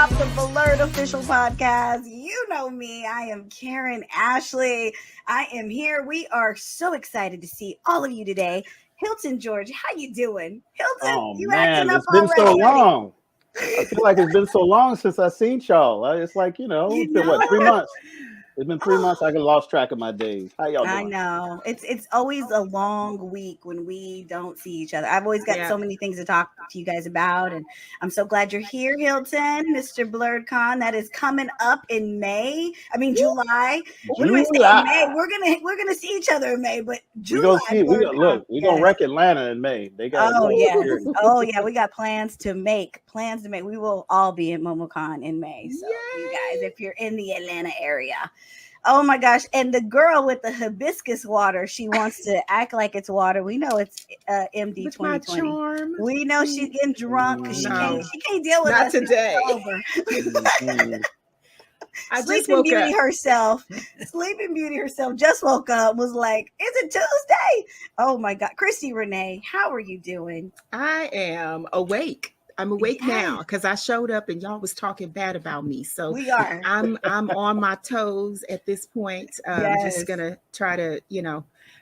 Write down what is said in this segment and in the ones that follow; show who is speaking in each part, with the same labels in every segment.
Speaker 1: off the BLERD official podcast. You know me. I am Karan Ashley. I am here. We are so excited to see all of you today. Hilton George, how you doing? Hilton,
Speaker 2: Oh
Speaker 1: you acting
Speaker 2: man,
Speaker 1: up
Speaker 2: it's been so
Speaker 1: already, honey.
Speaker 2: long. I feel like it's been so long since I seen y'all. It's like,
Speaker 1: You
Speaker 2: it's been what,
Speaker 1: know?
Speaker 2: 3 months? It's been three
Speaker 1: Oh,
Speaker 2: months. I lost track of my days. How y'all
Speaker 1: I
Speaker 2: doing?
Speaker 1: know. It's always a long week when we don't see each other. I've always got
Speaker 3: Yeah.
Speaker 1: so many things to talk to you guys about, and I'm so glad you're here, Hilton, Mr. BLERD Con. That is coming up in May. I mean July. What am I saying?
Speaker 2: July.
Speaker 1: May. We're gonna see each other in May, but
Speaker 2: We gonna
Speaker 1: July
Speaker 2: see.
Speaker 1: BLERD Con.
Speaker 2: We gonna
Speaker 1: Yes.
Speaker 2: wreck Atlanta in May. They got
Speaker 1: Oh yes.
Speaker 2: security.
Speaker 1: Oh yeah. We got plans to make. Plans to make. We will all be at MomoCon in May. So you guys,
Speaker 3: Yay!
Speaker 1: if you're in the Atlanta area. Oh my gosh. And the girl with the hibiscus water, she wants to act like it's water. We know it's MD
Speaker 3: With my
Speaker 1: 2020.
Speaker 3: charm.
Speaker 1: We know she's getting drunk because
Speaker 3: No,
Speaker 1: she can't deal with
Speaker 3: not
Speaker 1: us
Speaker 3: today.
Speaker 1: sober.
Speaker 2: Mhm.
Speaker 3: I just
Speaker 1: Sleeping
Speaker 3: woke
Speaker 1: Beauty
Speaker 3: up.
Speaker 1: herself, Sleeping Beauty herself just woke up, was like, is it Tuesday? Oh my God. Christi Renee, how are you doing?
Speaker 3: I am awake. I'm awake now
Speaker 1: Yes,
Speaker 3: because I showed up and y'all was talking bad about me. So
Speaker 1: we are.
Speaker 3: I'm on my toes at this point.
Speaker 1: Yes.
Speaker 3: Just gonna try to,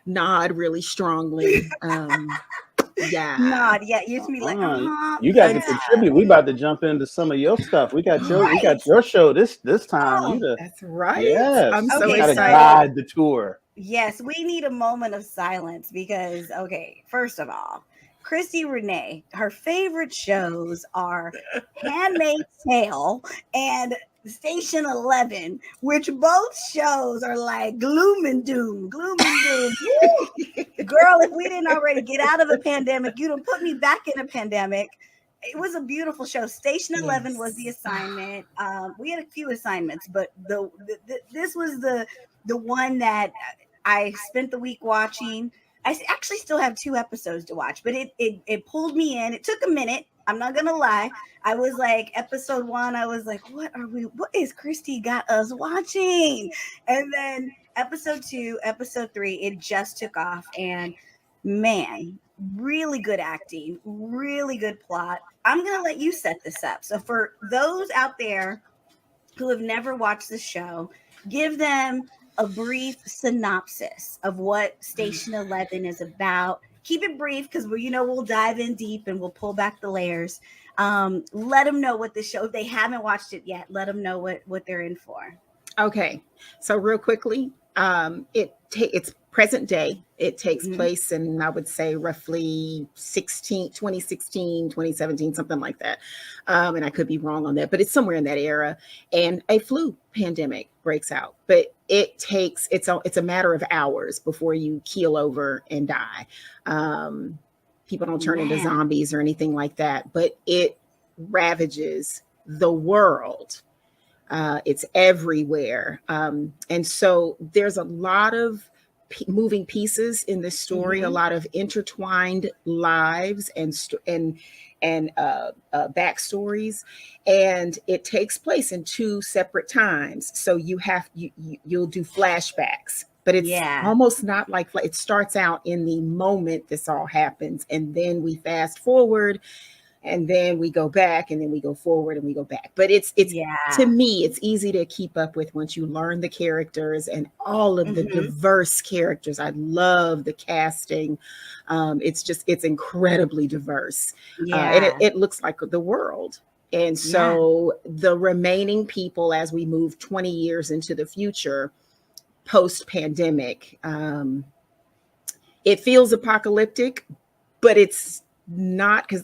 Speaker 3: nod really strongly. Yeah.
Speaker 1: Nod. Yeah. You to be like,
Speaker 2: You got to
Speaker 1: yeah.
Speaker 2: contribute. We about to jump into some of your stuff. We got
Speaker 1: Right.
Speaker 2: your show this time.
Speaker 1: Oh,
Speaker 3: That's right.
Speaker 2: Yes.
Speaker 3: I'm so
Speaker 1: okay.
Speaker 2: You got to
Speaker 1: So,
Speaker 3: excited.
Speaker 2: guide the tour.
Speaker 1: yes, we need a moment of silence because, okay, first of all, Christi Renee, her favorite shows are Handmaid's Tale and Station 11, which both shows are like gloom and doom, gloom and doom. Woo! Girl, if we didn't already get out of a pandemic, you done put me back in a pandemic. It was a beautiful show. Station 11 was the
Speaker 3: Yes.
Speaker 1: assignment. We had a few assignments, but this was the one that I spent the week watching. Actually still have 2 episodes to watch, but it pulled me in. It took a minute. I'm not gonna lie. I was like episode 1. I was like, what is Christi got us watching? And then episode 2, episode 3, it just took off. And man, really good acting, really good plot. I'm gonna let you set this up. So for those out there who have never watched the show, give them a brief synopsis of what Station 11 is about. Keep it brief because we'll dive in deep and we'll pull back the layers. Let them know what the show, if they haven't watched it yet, let them know what they're in for.
Speaker 3: Okay. So real quickly, it's present day. It takes
Speaker 1: Mhm.
Speaker 3: place in, I would say, roughly 2016, 2017, something like that. And I could be wrong on that, but it's somewhere in that era. And a flu pandemic breaks out. But it's a matter of hours before you keel over and die. People don't turn into
Speaker 1: Man.
Speaker 3: zombies or anything like that, but it ravages the world. It's everywhere. And so there's a lot of moving pieces in this story, a
Speaker 1: Mhm.
Speaker 3: lot of intertwined lives and backstories. And it takes place in 2 separate times. So you'll do flashbacks, but it's
Speaker 1: Yeah.
Speaker 3: almost not like it starts out in the moment this all happens. And then we fast forward and then we go back and then we go forward and we go back. But it's
Speaker 1: Yeah.
Speaker 3: to me, it's easy to keep up with once you learn the characters and all of the
Speaker 1: Mhm.
Speaker 3: diverse characters. I love the casting. It's incredibly diverse. And
Speaker 1: Yeah.
Speaker 3: it looks like the world. And so the remaining people, as we move 20 years into the future, post pandemic, it feels apocalyptic, but it's not, because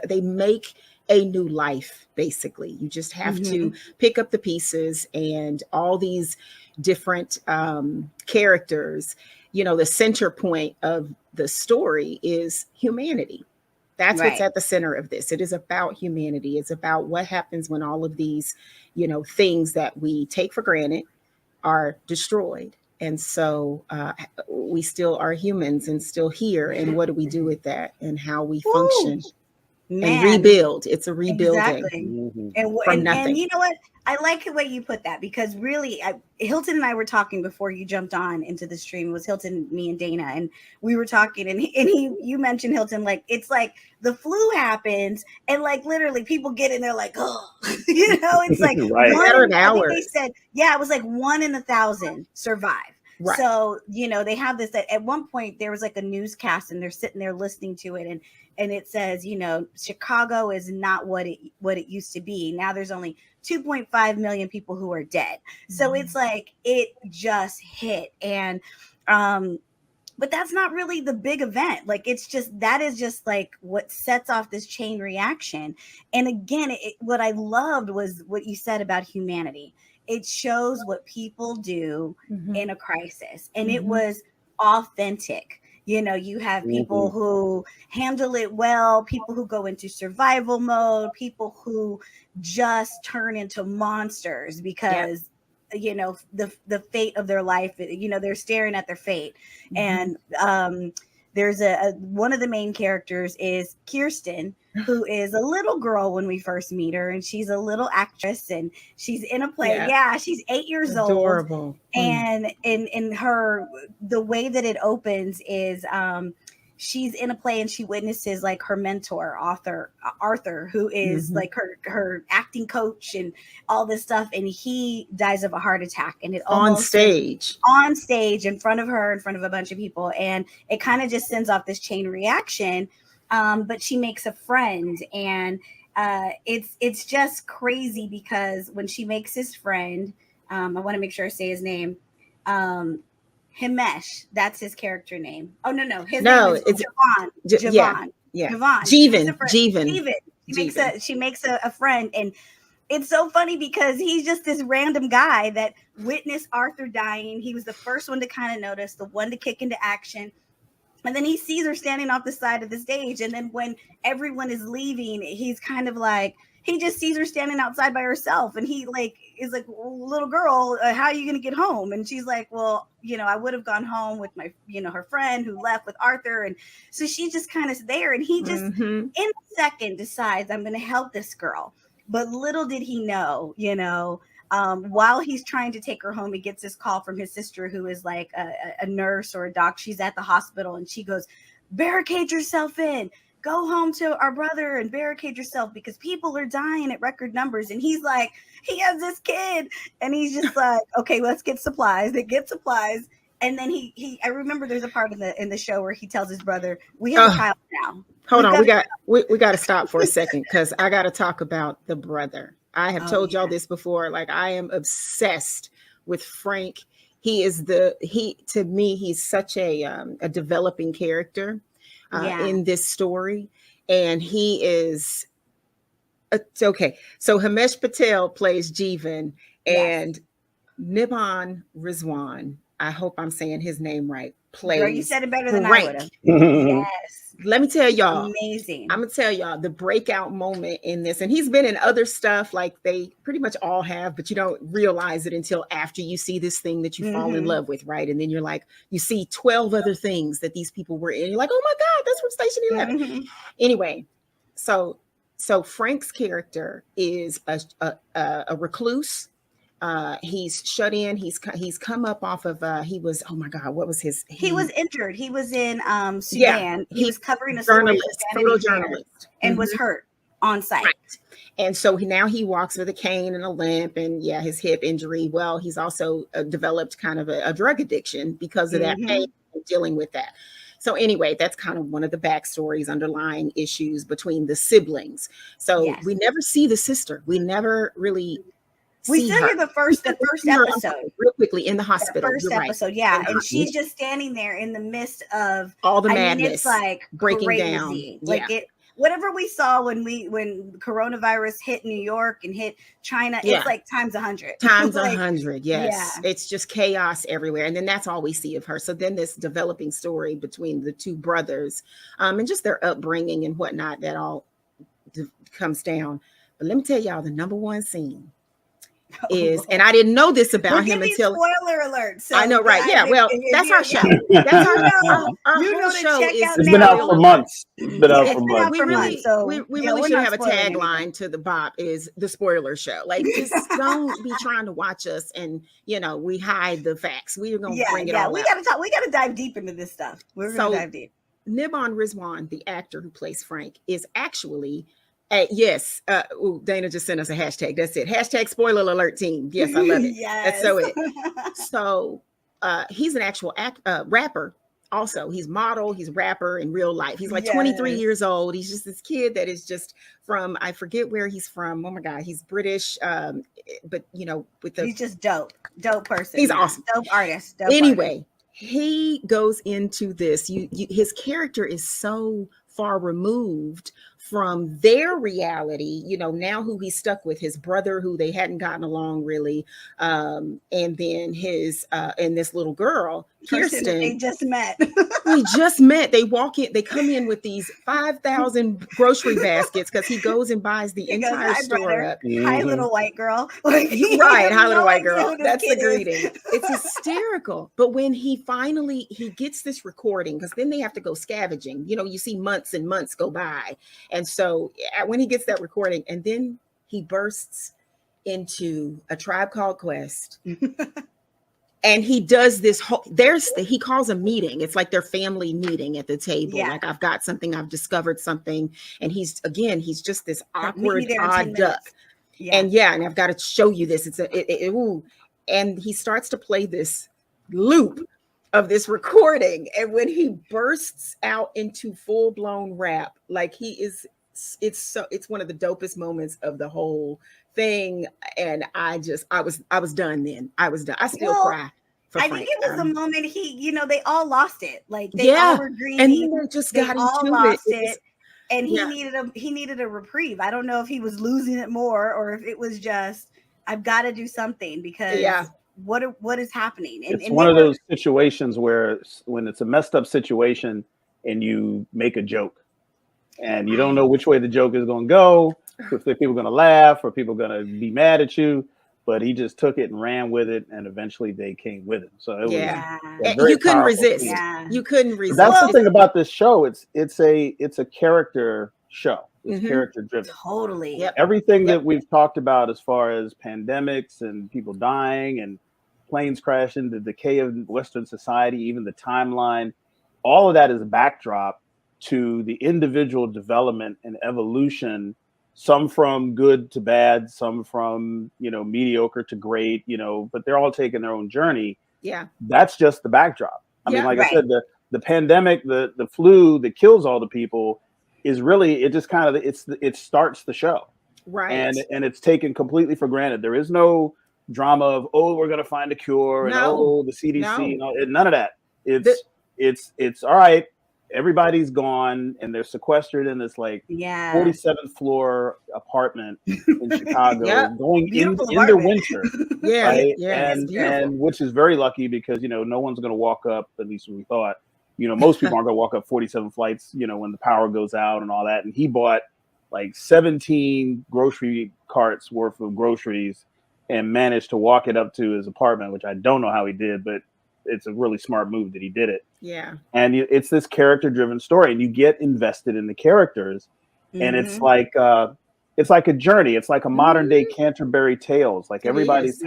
Speaker 3: they make a new life. Basically, you just have to
Speaker 1: Mhm.
Speaker 3: pick up the pieces and all these different characters. The center point of the story is humanity. That's what's
Speaker 1: Right.
Speaker 3: at the center of this. It is about humanity. It's about what happens when all of these things that we take for granted are destroyed. And so we still are humans and still here. And what do we do with that and how we
Speaker 1: Woo.
Speaker 3: function? and rebuild. It's a rebuilding.
Speaker 1: Exactly.
Speaker 2: Mm-hmm.
Speaker 1: And you know what? I like the way you put that, because really, Hilton and I were talking before you jumped on into the stream. It was Hilton, me, and Dana, and we were talking, and you mentioned, Hilton, like, it's like the flu happens, and like literally people get in there like, oh, you know, it's like
Speaker 2: Right.
Speaker 1: I think they said, it was like 1 in 1,000 survive. Right. So, you know, they have this, that at one point there was like a newscast and they're sitting there listening to it, and it says, you know, Chicago is not what it used to be. Now there's only 2.5 million people who are dead. So it's like, it just hit. And but that's not really the big event. Like, that is just like what sets off this chain reaction. And again, what I loved was what you said about humanity. It shows what people do in a crisis. And it was authentic. You know, you have people who handle it well, people who go into survival mode, people who just turn into monsters because, you know, the fate of their life, you know, they're staring at their fate. And there's one of the main characters is Kirsten, who is a little girl when we first meet her, and she's a little actress, and she's in a play. Yeah, she's 8 years old. And in her, the way that it opens is she's in a play and she witnesses like her mentor, Arthur, who is like her acting coach and all this stuff. And he dies of a heart attack, and it
Speaker 3: on stage
Speaker 1: in front of her, in front of a bunch of people. And it kind of just sends off this chain reaction. But she makes a friend, and it's just crazy, because when she makes his friend, I want to make sure I say his name, Himesh, that's his character name. Oh no, his name is Javon. Jeevan. She makes a friend, and it's so funny because he's just this random guy that witnessed Arthur dying. He was the first one to kind of notice, the one to kick into action. And then he sees her standing off the side of the stage. And then when everyone is leaving, he's kind of like, he just sees her standing outside by herself. And he like is like, little girl, how are you going to get home? And she's like, well, you know, I would have gone home with my, you know, her friend who left with Arthur. And so she's just kind of there. And he just in a second decides, I'm going to help this girl. But little did he know, you know, while he's trying to take her home, he gets this call from his sister, who is like a nurse or a doc. She's at the hospital, and she goes, barricade yourself in, go home to our brother and barricade yourself, because people are dying at record numbers. And he's like, he has this kid, and he's just like, okay, let's get supplies. They get supplies. And then I remember there's a part in the show where he tells his brother, we have a child now.
Speaker 3: Hold on. We got to stop for a second, because I got to talk about the brother. I have told y'all this before. Like, I am obsessed with Frank. To me, he's such a developing character in this story. And he is, okay. So Himesh Patel plays Jeevan, and Niban Rizwan, I hope I'm saying his name right, plays. Girl,
Speaker 1: you said it better than I would have.
Speaker 3: Yes. Let me tell y'all,
Speaker 1: amazing.
Speaker 3: I'm gonna tell y'all the breakout moment in this, and he's been in other stuff, like they pretty much all have, but you don't realize it until after you see this thing that you fall in love with, right? And then you're like, you see 12 other things that these people were in. You're like, oh my God, that's from Station 11. Anyway, so Frank's character is a recluse. He's shut in. He's come up off of. He was. Oh my God, what was his?
Speaker 1: He was injured. He was in Sudan. He was covering a
Speaker 3: photojournalist,
Speaker 1: and was hurt on site.
Speaker 3: Right. And so now he walks with a cane and a limp, and his hip injury. Well, he's also developed kind of a drug addiction because of that pain, dealing with that. So anyway, that's kind of one of the backstories, underlying issues between the siblings. So we never see the sister. We never really.
Speaker 1: We see her the first episode
Speaker 3: real quickly in the hospital.
Speaker 1: The first episode, and she's just standing there in the midst of
Speaker 3: all the madness.
Speaker 1: I mean, it's like
Speaker 3: breaking
Speaker 1: crazy.
Speaker 3: Down.
Speaker 1: Like whatever we saw when coronavirus hit New York and hit China, it's like times 100.
Speaker 3: Times 100, yes. Yeah. It's just chaos everywhere. And then that's all we see of her. So then this developing story between the two brothers, and just their upbringing and whatnot, that all comes down. But let me tell y'all the number one scene is, and I didn't know this
Speaker 1: We're
Speaker 3: about him
Speaker 1: giving
Speaker 3: until
Speaker 1: spoiler alert. So
Speaker 3: I know, right? Yeah, well, that's our show.
Speaker 1: Yeah.
Speaker 3: That's our
Speaker 1: You
Speaker 3: whole
Speaker 1: know to
Speaker 3: show
Speaker 1: check
Speaker 3: is
Speaker 1: out
Speaker 2: It's been
Speaker 1: now.
Speaker 2: out for months. It's been out
Speaker 1: It's
Speaker 2: for
Speaker 1: been out
Speaker 2: months.
Speaker 1: for
Speaker 3: we
Speaker 1: months.
Speaker 3: really,
Speaker 1: So
Speaker 3: we
Speaker 1: yeah,
Speaker 3: really
Speaker 1: we're
Speaker 3: should
Speaker 1: not
Speaker 3: have a
Speaker 1: spoiling
Speaker 3: tagline
Speaker 1: anything.
Speaker 3: to the BOP is the spoiler show. Like, just don't be trying to watch us and we hide the facts. We're gonna bring it all
Speaker 1: We
Speaker 3: out.
Speaker 1: gotta talk. We gotta dive deep into this stuff. We're gonna
Speaker 3: So
Speaker 1: dive deep.
Speaker 3: Nibon Rizwan, the actor who plays Frank, is actually yes. Dana just sent us a hashtag. That's it. Hashtag spoiler alert team. Yes, I love it.
Speaker 1: Yes.
Speaker 3: That's so it. So he's an actual rapper. Also, he's model, he's rapper in real life. He's like 23 years old. He's just this kid that is just from, I forget where he's from. Oh my God, he's British. But
Speaker 1: he's just dope person.
Speaker 3: He's awesome.
Speaker 1: Dope artist.
Speaker 3: Anyway, he goes into this. His character is so far removed from their reality, now who he's stuck with, his brother who they hadn't gotten along really, and then his and this little girl, Kirsten,
Speaker 1: they just met.
Speaker 3: They walk in, they come in with these 5,000 grocery baskets because he goes and buys the entire store up.
Speaker 1: Hi, little white girl.
Speaker 3: Right, hi, little white girl. That's the greeting. It's hysterical. But when he gets this recording, because then they have to go scavenging. You see months and months go by. And so when he gets that recording, and then he bursts into A Tribe Called Quest. And he does this he calls a meeting. It's like their family meeting at the table. Yeah. Like, I've got something, I've discovered something. And he's just this awkward, odd duck. Yeah. And I've got to show you this. And he starts to play this loop of this recording. And when he bursts out into full blown rap, like it's one of the dopest moments of the whole thing. And I was done then. I was done. I still cry.
Speaker 1: I think it was the moment they all lost it. Like, they all were grieving.
Speaker 3: And they just got
Speaker 1: all
Speaker 3: into
Speaker 1: lost
Speaker 3: it.
Speaker 1: And he needed a reprieve. I don't know if he was losing it more or if it was just, I've got to do something because what is happening?
Speaker 2: It's one of those situations where when it's a messed up situation and you make a joke and you don't know which way the joke is going to go, if people are going to laugh or people are going to be mad at you, but he just took it and ran with it, and eventually they came with him. So it was
Speaker 3: you couldn't resist. Yeah. You couldn't resist.
Speaker 2: That's the thing about this show. It's a character show. It's character driven.
Speaker 1: Totally.
Speaker 3: Yep.
Speaker 2: Everything that we've talked about as far as pandemics and people dying and planes crashing, the decay of Western society, even the timeline, all of that is a backdrop to the individual development and evolution, some from good to bad, some from, mediocre to great, but they're all taking their own journey.
Speaker 3: Yeah.
Speaker 2: That's just the backdrop. I mean, I said, the pandemic, the flu that kills all the people is really, it just kind of, it starts the show.
Speaker 3: Right.
Speaker 2: And it's taken completely for granted. There is no drama of, we're going to find a cure and the CDC, none of that. It's all right. Everybody's gone and they're sequestered in this 47th floor apartment in Chicago, going into winter.
Speaker 3: Right?
Speaker 2: And which is very lucky because no one's going to walk up, at least we thought. Most people aren't going to walk up 47 flights. When the power goes out and all that. And he bought 17 grocery carts worth of groceries and managed to walk it up to his apartment, which I don't know how he did, but it's a really smart move that he did it.
Speaker 3: Yeah.
Speaker 2: And it's this character-driven story, and you get invested in the characters, and it's like a journey. It's like a modern-day Canterbury Tales. Like everybody's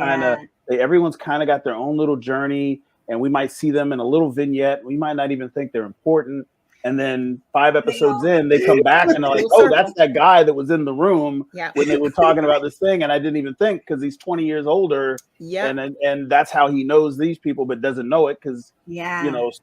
Speaker 2: everyone's kind of got their own little journey, and we might see them in a little vignette. We might not even think they're important. And then 5 episodes in, they come back and they're like, that's that guy that was in the room when they were talking about this thing. And I didn't even think because he's 20 years older. Yeah. And that's how he knows these people, but doesn't know it because,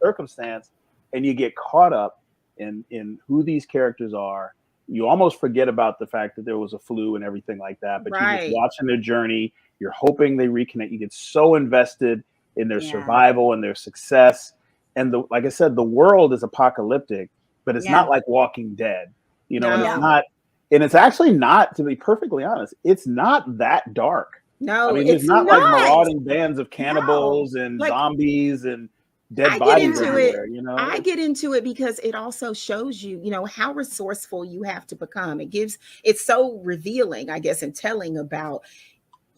Speaker 2: circumstance. And you get caught up in who these characters are. You almost forget about the fact that there was a flu and everything like that. But you're just watching their journey. You're hoping they reconnect. You get so invested in their survival and their success. And like I said, the world is apocalyptic, but it's not like Walking Dead, and it's not, and it's actually not, to be perfectly honest, it's not that dark.
Speaker 3: No,
Speaker 2: I mean, it's not like marauding bands of cannibals and zombies and dead bodies everywhere,
Speaker 3: I get into it because it also shows you, how resourceful you have to become. It's so revealing, I guess, and telling about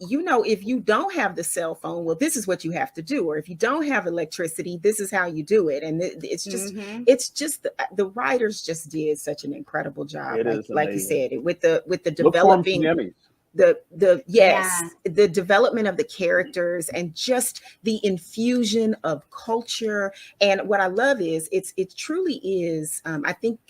Speaker 3: if you don't have the cell phone, well, this is what you have to do. Or if you don't have electricity, this is how you do it. And it's just the writers just did such an incredible job.
Speaker 2: It is
Speaker 3: like you
Speaker 2: amazing.
Speaker 3: said, with the
Speaker 2: Look for 'em
Speaker 3: developing
Speaker 2: for Emmys.
Speaker 3: the development of the characters and just the infusion of culture. And what I love is it truly is, I think,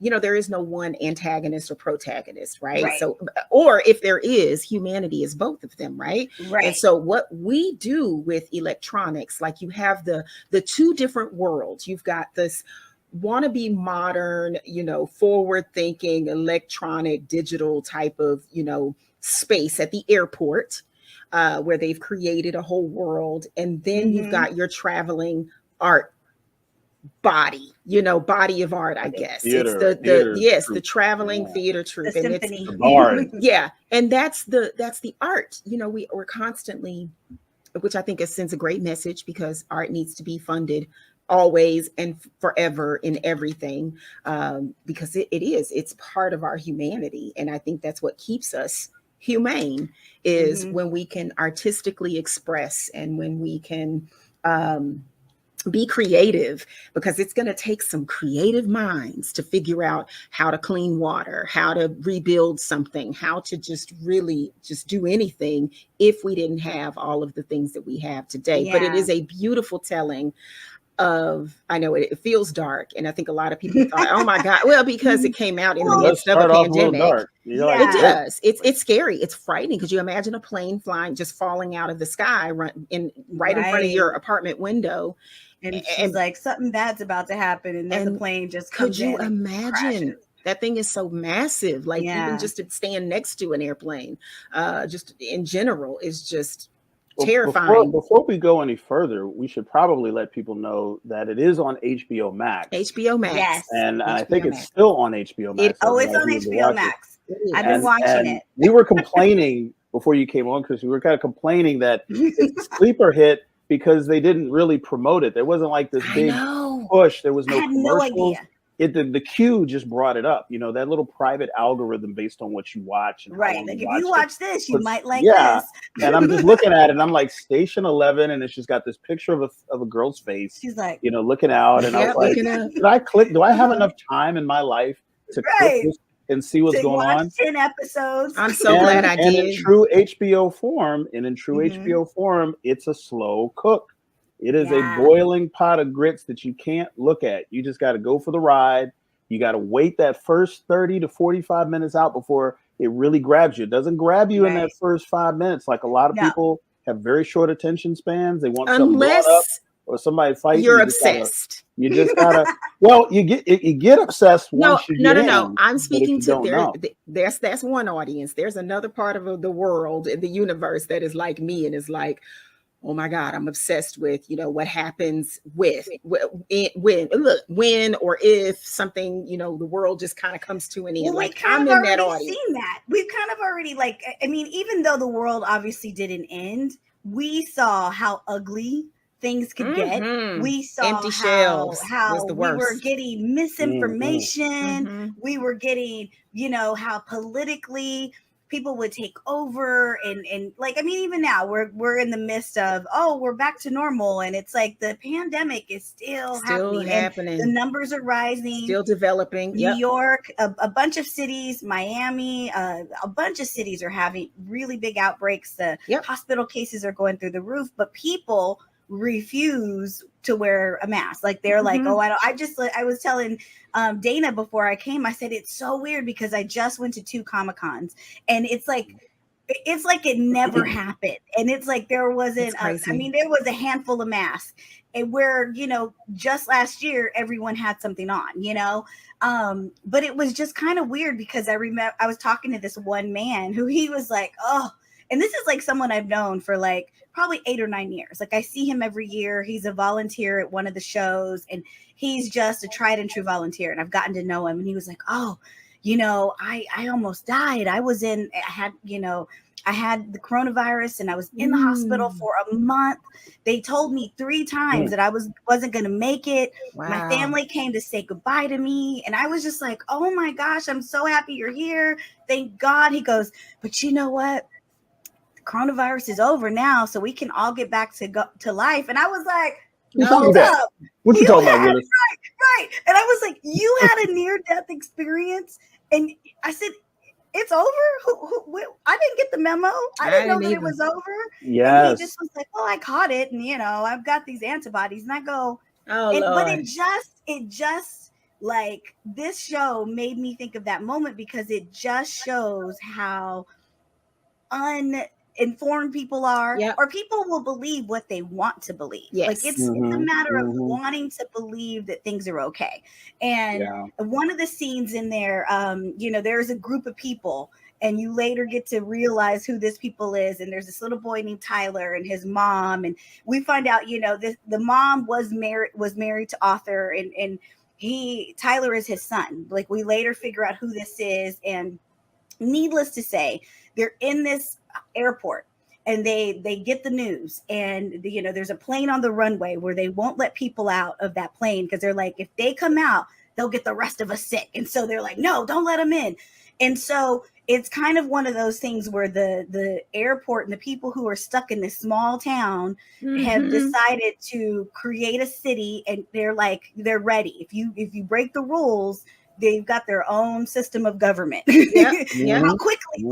Speaker 3: there is no one antagonist or protagonist, right? So, or if there is, humanity is both of them, right? And so what we do with electronics, like you have the two different worlds. You've got this wannabe modern, forward thinking, electronic, digital type of, space at the airport, where they've created a whole world. And then you've got your traveling art body of art, I guess.
Speaker 2: Theater,
Speaker 3: it's the traveling theater troupe,
Speaker 1: and
Speaker 3: it's
Speaker 1: the
Speaker 2: BARD.
Speaker 3: And that's the art. We're constantly, which I think sends a great message, because art needs to be funded always and forever in everything, because it's part of our humanity. And I think that's what keeps us humane, is when we can artistically express, and when we can be creative, because it's going to take some creative minds to figure out how to clean water, how to rebuild something, how to just really just do anything if we didn't have all of the things that we have today. But it is a beautiful telling of, I know it feels dark, and I think a lot of people thought, oh my God, well, because it came out in the midst of a pandemic. It does. It's scary. It's frightening, because you imagine a plane flying, just falling out of the sky right in front of your apartment window.
Speaker 1: And she's like, something bad's about to happen, and then the plane just comes in.
Speaker 3: Could you imagine? That thing is so massive. Like even just to stand next to an airplane, just in general, is just terrifying.
Speaker 2: Before we go any further, we should probably let people know that it is on HBO Max.
Speaker 3: HBO Max.
Speaker 1: Yes.
Speaker 2: And I think it's still on HBO Max.
Speaker 1: It's on HBO Max. I've been watching it.
Speaker 2: We were complaining before you came on, because we were kind of complaining that it's a sleeper hit, because they didn't really promote it. There wasn't like this big push. There was no commercials.
Speaker 1: No idea.
Speaker 2: The queue just brought it up. That little private algorithm based on what you watch. And
Speaker 1: like if you watch this, you might like this.
Speaker 2: And I'm just looking at it, and I'm like, Station 11, and it's just got this picture of a girl's face.
Speaker 1: She's like,
Speaker 2: looking out, and I was like, did I click? Do I have enough time in my life to click this and see what's going on?
Speaker 1: 10 episodes.
Speaker 3: I'm so glad I did.
Speaker 2: And in true HBO form, it's a slow cook. It is a boiling pot of grits that you can't look at. You just got to go for the ride. You got to wait that first 30 to 45 minutes out before it really grabs you. It doesn't grab you in that first 5 minutes. Like a lot of people have very short attention spans. They want something blown up or somebody fighting.
Speaker 3: You're obsessed.
Speaker 2: You just gotta. Well, you get obsessed once you get in.
Speaker 3: No. I'm speaking to that's one audience. There's another part of the world, in the universe, that is like me and is like, oh my God, I'm obsessed with, what happens with when or if something, the world just kind of comes to an end. Like I'm in that audience.
Speaker 1: Seen that. We've kind of already even though the world obviously didn't end, we saw how ugly things could get. We saw
Speaker 3: empty shelves.
Speaker 1: How we were getting misinformation. We were getting, how politically people would take over, and even now we're in the midst of, we're back to normal, and it's like the pandemic is still happening. The numbers are rising,
Speaker 3: still developing.
Speaker 1: New York, a bunch of cities, Miami, a bunch of cities are having really big outbreaks. The hospital cases are going through the roof, but people refuse to wear a mask. Like they're like, I was telling Dana before I came, I said, it's so weird, because I just went to 2 Comic-Cons, and it's like it never happened. And it's like there wasn't there was a handful of masks, and where just last year everyone had something on, but it was just kind of weird, because I remember I was talking to this one man who he was like, and this is like someone I've known for like probably 8 or 9 years. Like I see him every year. He's a volunteer at one of the shows, and he's just a tried and true volunteer. And I've gotten to know him. And he was like, I almost died. I had the coronavirus, and I was in the hospital for a month. They told me 3 times that I wasn't going to make it. Wow. My family came to say goodbye to me. And I was just like, oh my gosh, I'm so happy you're here. Thank God. He goes, but you know what? coronavirus is over now, so we can all get back to life. And I was like,
Speaker 2: hold up. What you talking about, Willis?
Speaker 1: Right. And I was like, you had a near-death experience, and I said, it's over? I didn't get the memo. I didn't know that it was over.
Speaker 2: Yes.
Speaker 1: And he just was like, well, I caught it, and I've got these antibodies. And I go,
Speaker 3: Lord.
Speaker 1: But it just like, this show made me think of that moment, because it just shows how uninformed people are, or people will believe what they want to believe. Like, it's a matter of wanting to believe that things are okay. And one of the scenes in there, there's a group of people, and you later get to realize who this people is. And there's this little boy named Tyler and his mom, and we find out, the mom was married to Arthur, and Tyler is his son. Like, we later figure out who this is, and needless to say, they're in this airport, and they get the news, and there's a plane on the runway where they won't let people out of that plane, because they're like, if they come out, they'll get the rest of us sick. And so they're like, no, don't let them in. And so it's kind of one of those things where the airport and the people who are stuck in this small town have decided to create a city, and they're ready. If you break the rules, they've got their own system of government. How quickly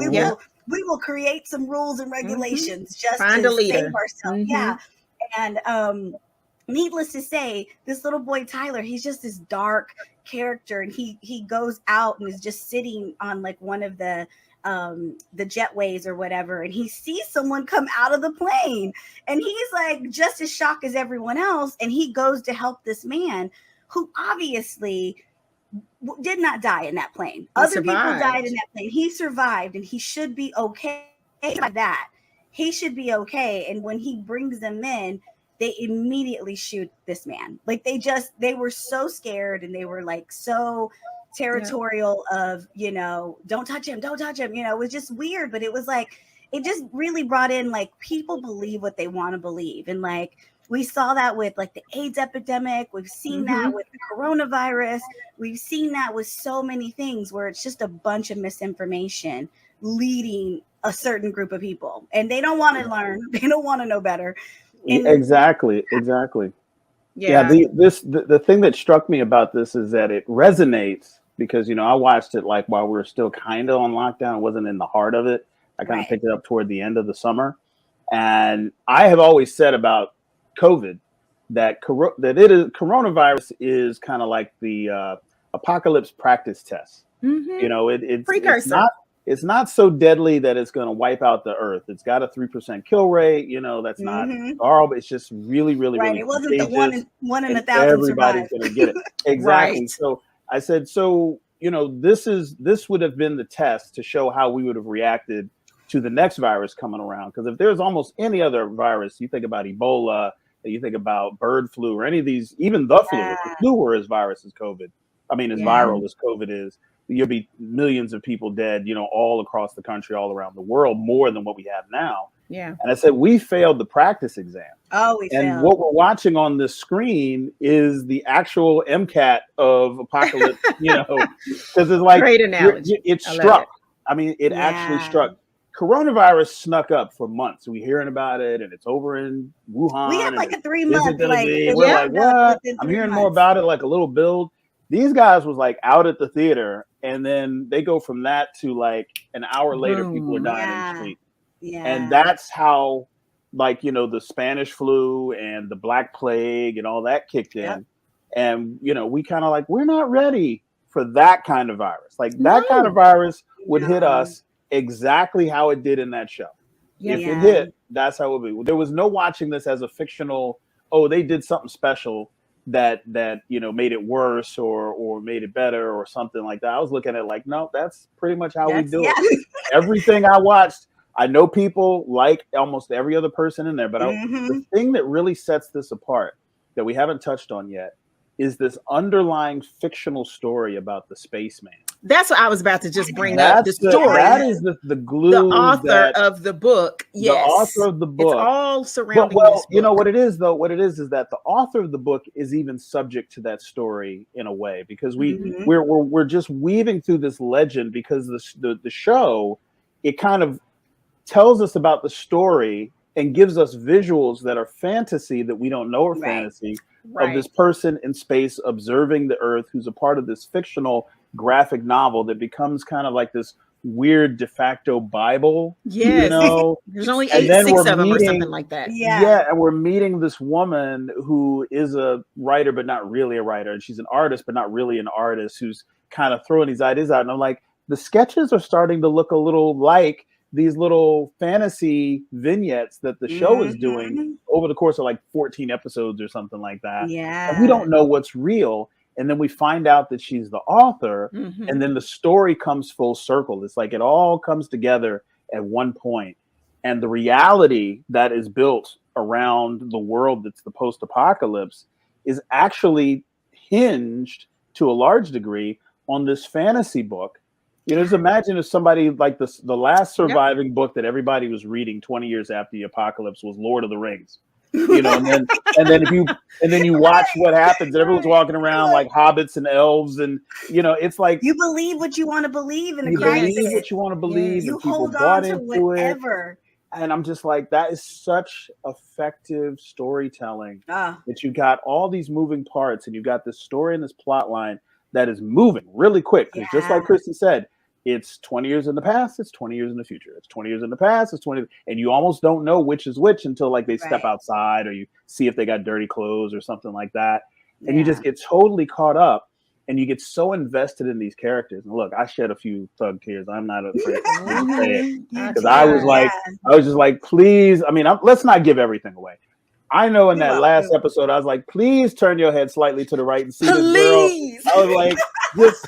Speaker 1: we will create some rules and regulations just
Speaker 3: Find
Speaker 1: to
Speaker 3: a leader.
Speaker 1: save ourselves. Yeah. And needless to say, this little boy Tyler, he's just this dark character, and he goes out and is just sitting on like one of the jetways or whatever, and he sees someone come out of the plane, and he's like just as shocked as everyone else, and he goes to help this man who obviously did not die in that plane. Other people died in that plane. He survived, and he should be okay. He should be okay. And when he brings them in, they immediately shoot this man. Like, they were so scared, and they were like so territorial of, don't touch him. It was just weird, but it was like, it just really brought in, like, people believe what they want to believe. And like, we saw that with like the AIDS epidemic. We've seen that with the coronavirus. We've seen that with so many things where it's just a bunch of misinformation leading a certain group of people, and they don't want to learn. They don't want to know better. And
Speaker 2: exactly. Yeah. The thing that struck me about this is that it resonates, because, I watched it like while we were still kind of on lockdown. It wasn't in the heart of it. I kind of picked it up toward the end of the summer. And I have always said about COVID that coronavirus is kind of like the apocalypse practice test. It's not so deadly that it's going to wipe out the earth. It's got a 3% kill rate. That's not horrible. It's just really, really, really.
Speaker 1: It wasn't the one in 1,000.
Speaker 2: Everybody's going to get it. Exactly. So I said, this would have been the test to show how we would have reacted to the next virus coming around. Because if there's almost any other virus, you think about Ebola, you think about bird flu, or any of these, even the flu. If the flu were as virus as COVID, as viral as COVID is, you'll be millions of people dead, all across the country, all around the world, more than what we have now.
Speaker 3: Yeah.
Speaker 2: And I said, we failed the practice exam.
Speaker 1: Oh,
Speaker 2: and what we're watching on this screen is the actual MCAT of apocalypse, because it's like,
Speaker 3: great analogy.
Speaker 2: It struck. It actually struck. Coronavirus snuck up for months. We're hearing about it, and it's over in Wuhan.
Speaker 1: We had like a 3-month.
Speaker 2: We're like, what? I'm hearing more about it, like a little build. These guys was like out at the theater, and then they go from that to like an hour later, people are dying in the street.
Speaker 1: Yeah.
Speaker 2: And that's how, like, the Spanish flu and the Black Plague and all that kicked in. And, we kind of like, we're not ready for that kind of virus. Like, that kind of virus would hit us exactly how it did in that show. If it hit, that's how it would be. There was no watching this as a fictional, they did something special that made it worse or made it better or something like that. I was looking at it like, no, that's pretty much how we do it. Everything I watched, I know people like almost every other person in there, but the thing that really sets this apart that we haven't touched on yet is this underlying fictional story about the spaceman.
Speaker 3: That's what I was about to just bring up. The story.
Speaker 2: That is the glue.
Speaker 3: The author of the book. Yes.
Speaker 2: The author of the book.
Speaker 3: It's all surrounding
Speaker 2: this book. What it is, though? What it is that the author of the book is even subject to that story in a way, because we're just weaving through this legend, because the show, it kind of tells us about the story and gives us visuals that are fantasy that we don't know are fantasy of this person in space observing the Earth, who's a part of this fictional graphic novel that becomes kind of like this weird de facto Bible.
Speaker 3: Yes.
Speaker 2: You know,
Speaker 3: there's only
Speaker 2: and then
Speaker 3: 6
Speaker 2: we're
Speaker 3: of them
Speaker 2: meeting,
Speaker 3: or something like that.
Speaker 2: Yeah, and we're meeting this woman who is a writer, but not really a writer. And she's an artist, but not really an artist, who's kind of throwing these ideas out. And I'm like, the sketches are starting to look a little like these little fantasy vignettes that the show is doing over the course of like 14 episodes or something like that.
Speaker 1: Yeah.
Speaker 2: And we don't know what's real. And then we find out that she's the author. And then the story comes full circle. It's like it all comes together at one point. And the reality that is built around the world that's the post-apocalypse is actually hinged to a large degree on this fantasy book. You know, just imagine if somebody like this, the last surviving book that everybody was reading 20 years after the apocalypse was Lord of the Rings. You know, and then you watch what happens. Everyone's walking around like hobbits and elves, and you know, it's like
Speaker 1: you believe what you want to believe in.
Speaker 2: You believe what you want to believe,
Speaker 1: you
Speaker 2: and people
Speaker 1: hold
Speaker 2: bought
Speaker 1: on to
Speaker 2: into
Speaker 1: whatever.
Speaker 2: And I'm just like, that is such effective storytelling. That you got all these moving parts, and you got this story and this plot line that is moving really quick. Because just like Christi said, it's 20 years in the past, it's 20 years in the future. It's 20 years in the past, it's 20, and you almost don't know which is which until like they step outside, or you see if they got dirty clothes or something like that. And you just get totally caught up, and you get so invested in these characters. And look, I shed a few thug tears. I'm not afraid to say it, because I was just like, please. I mean, let's not give everything away. I know in that last episode, I was like, please turn your head slightly to the right and see this girl. I was like, just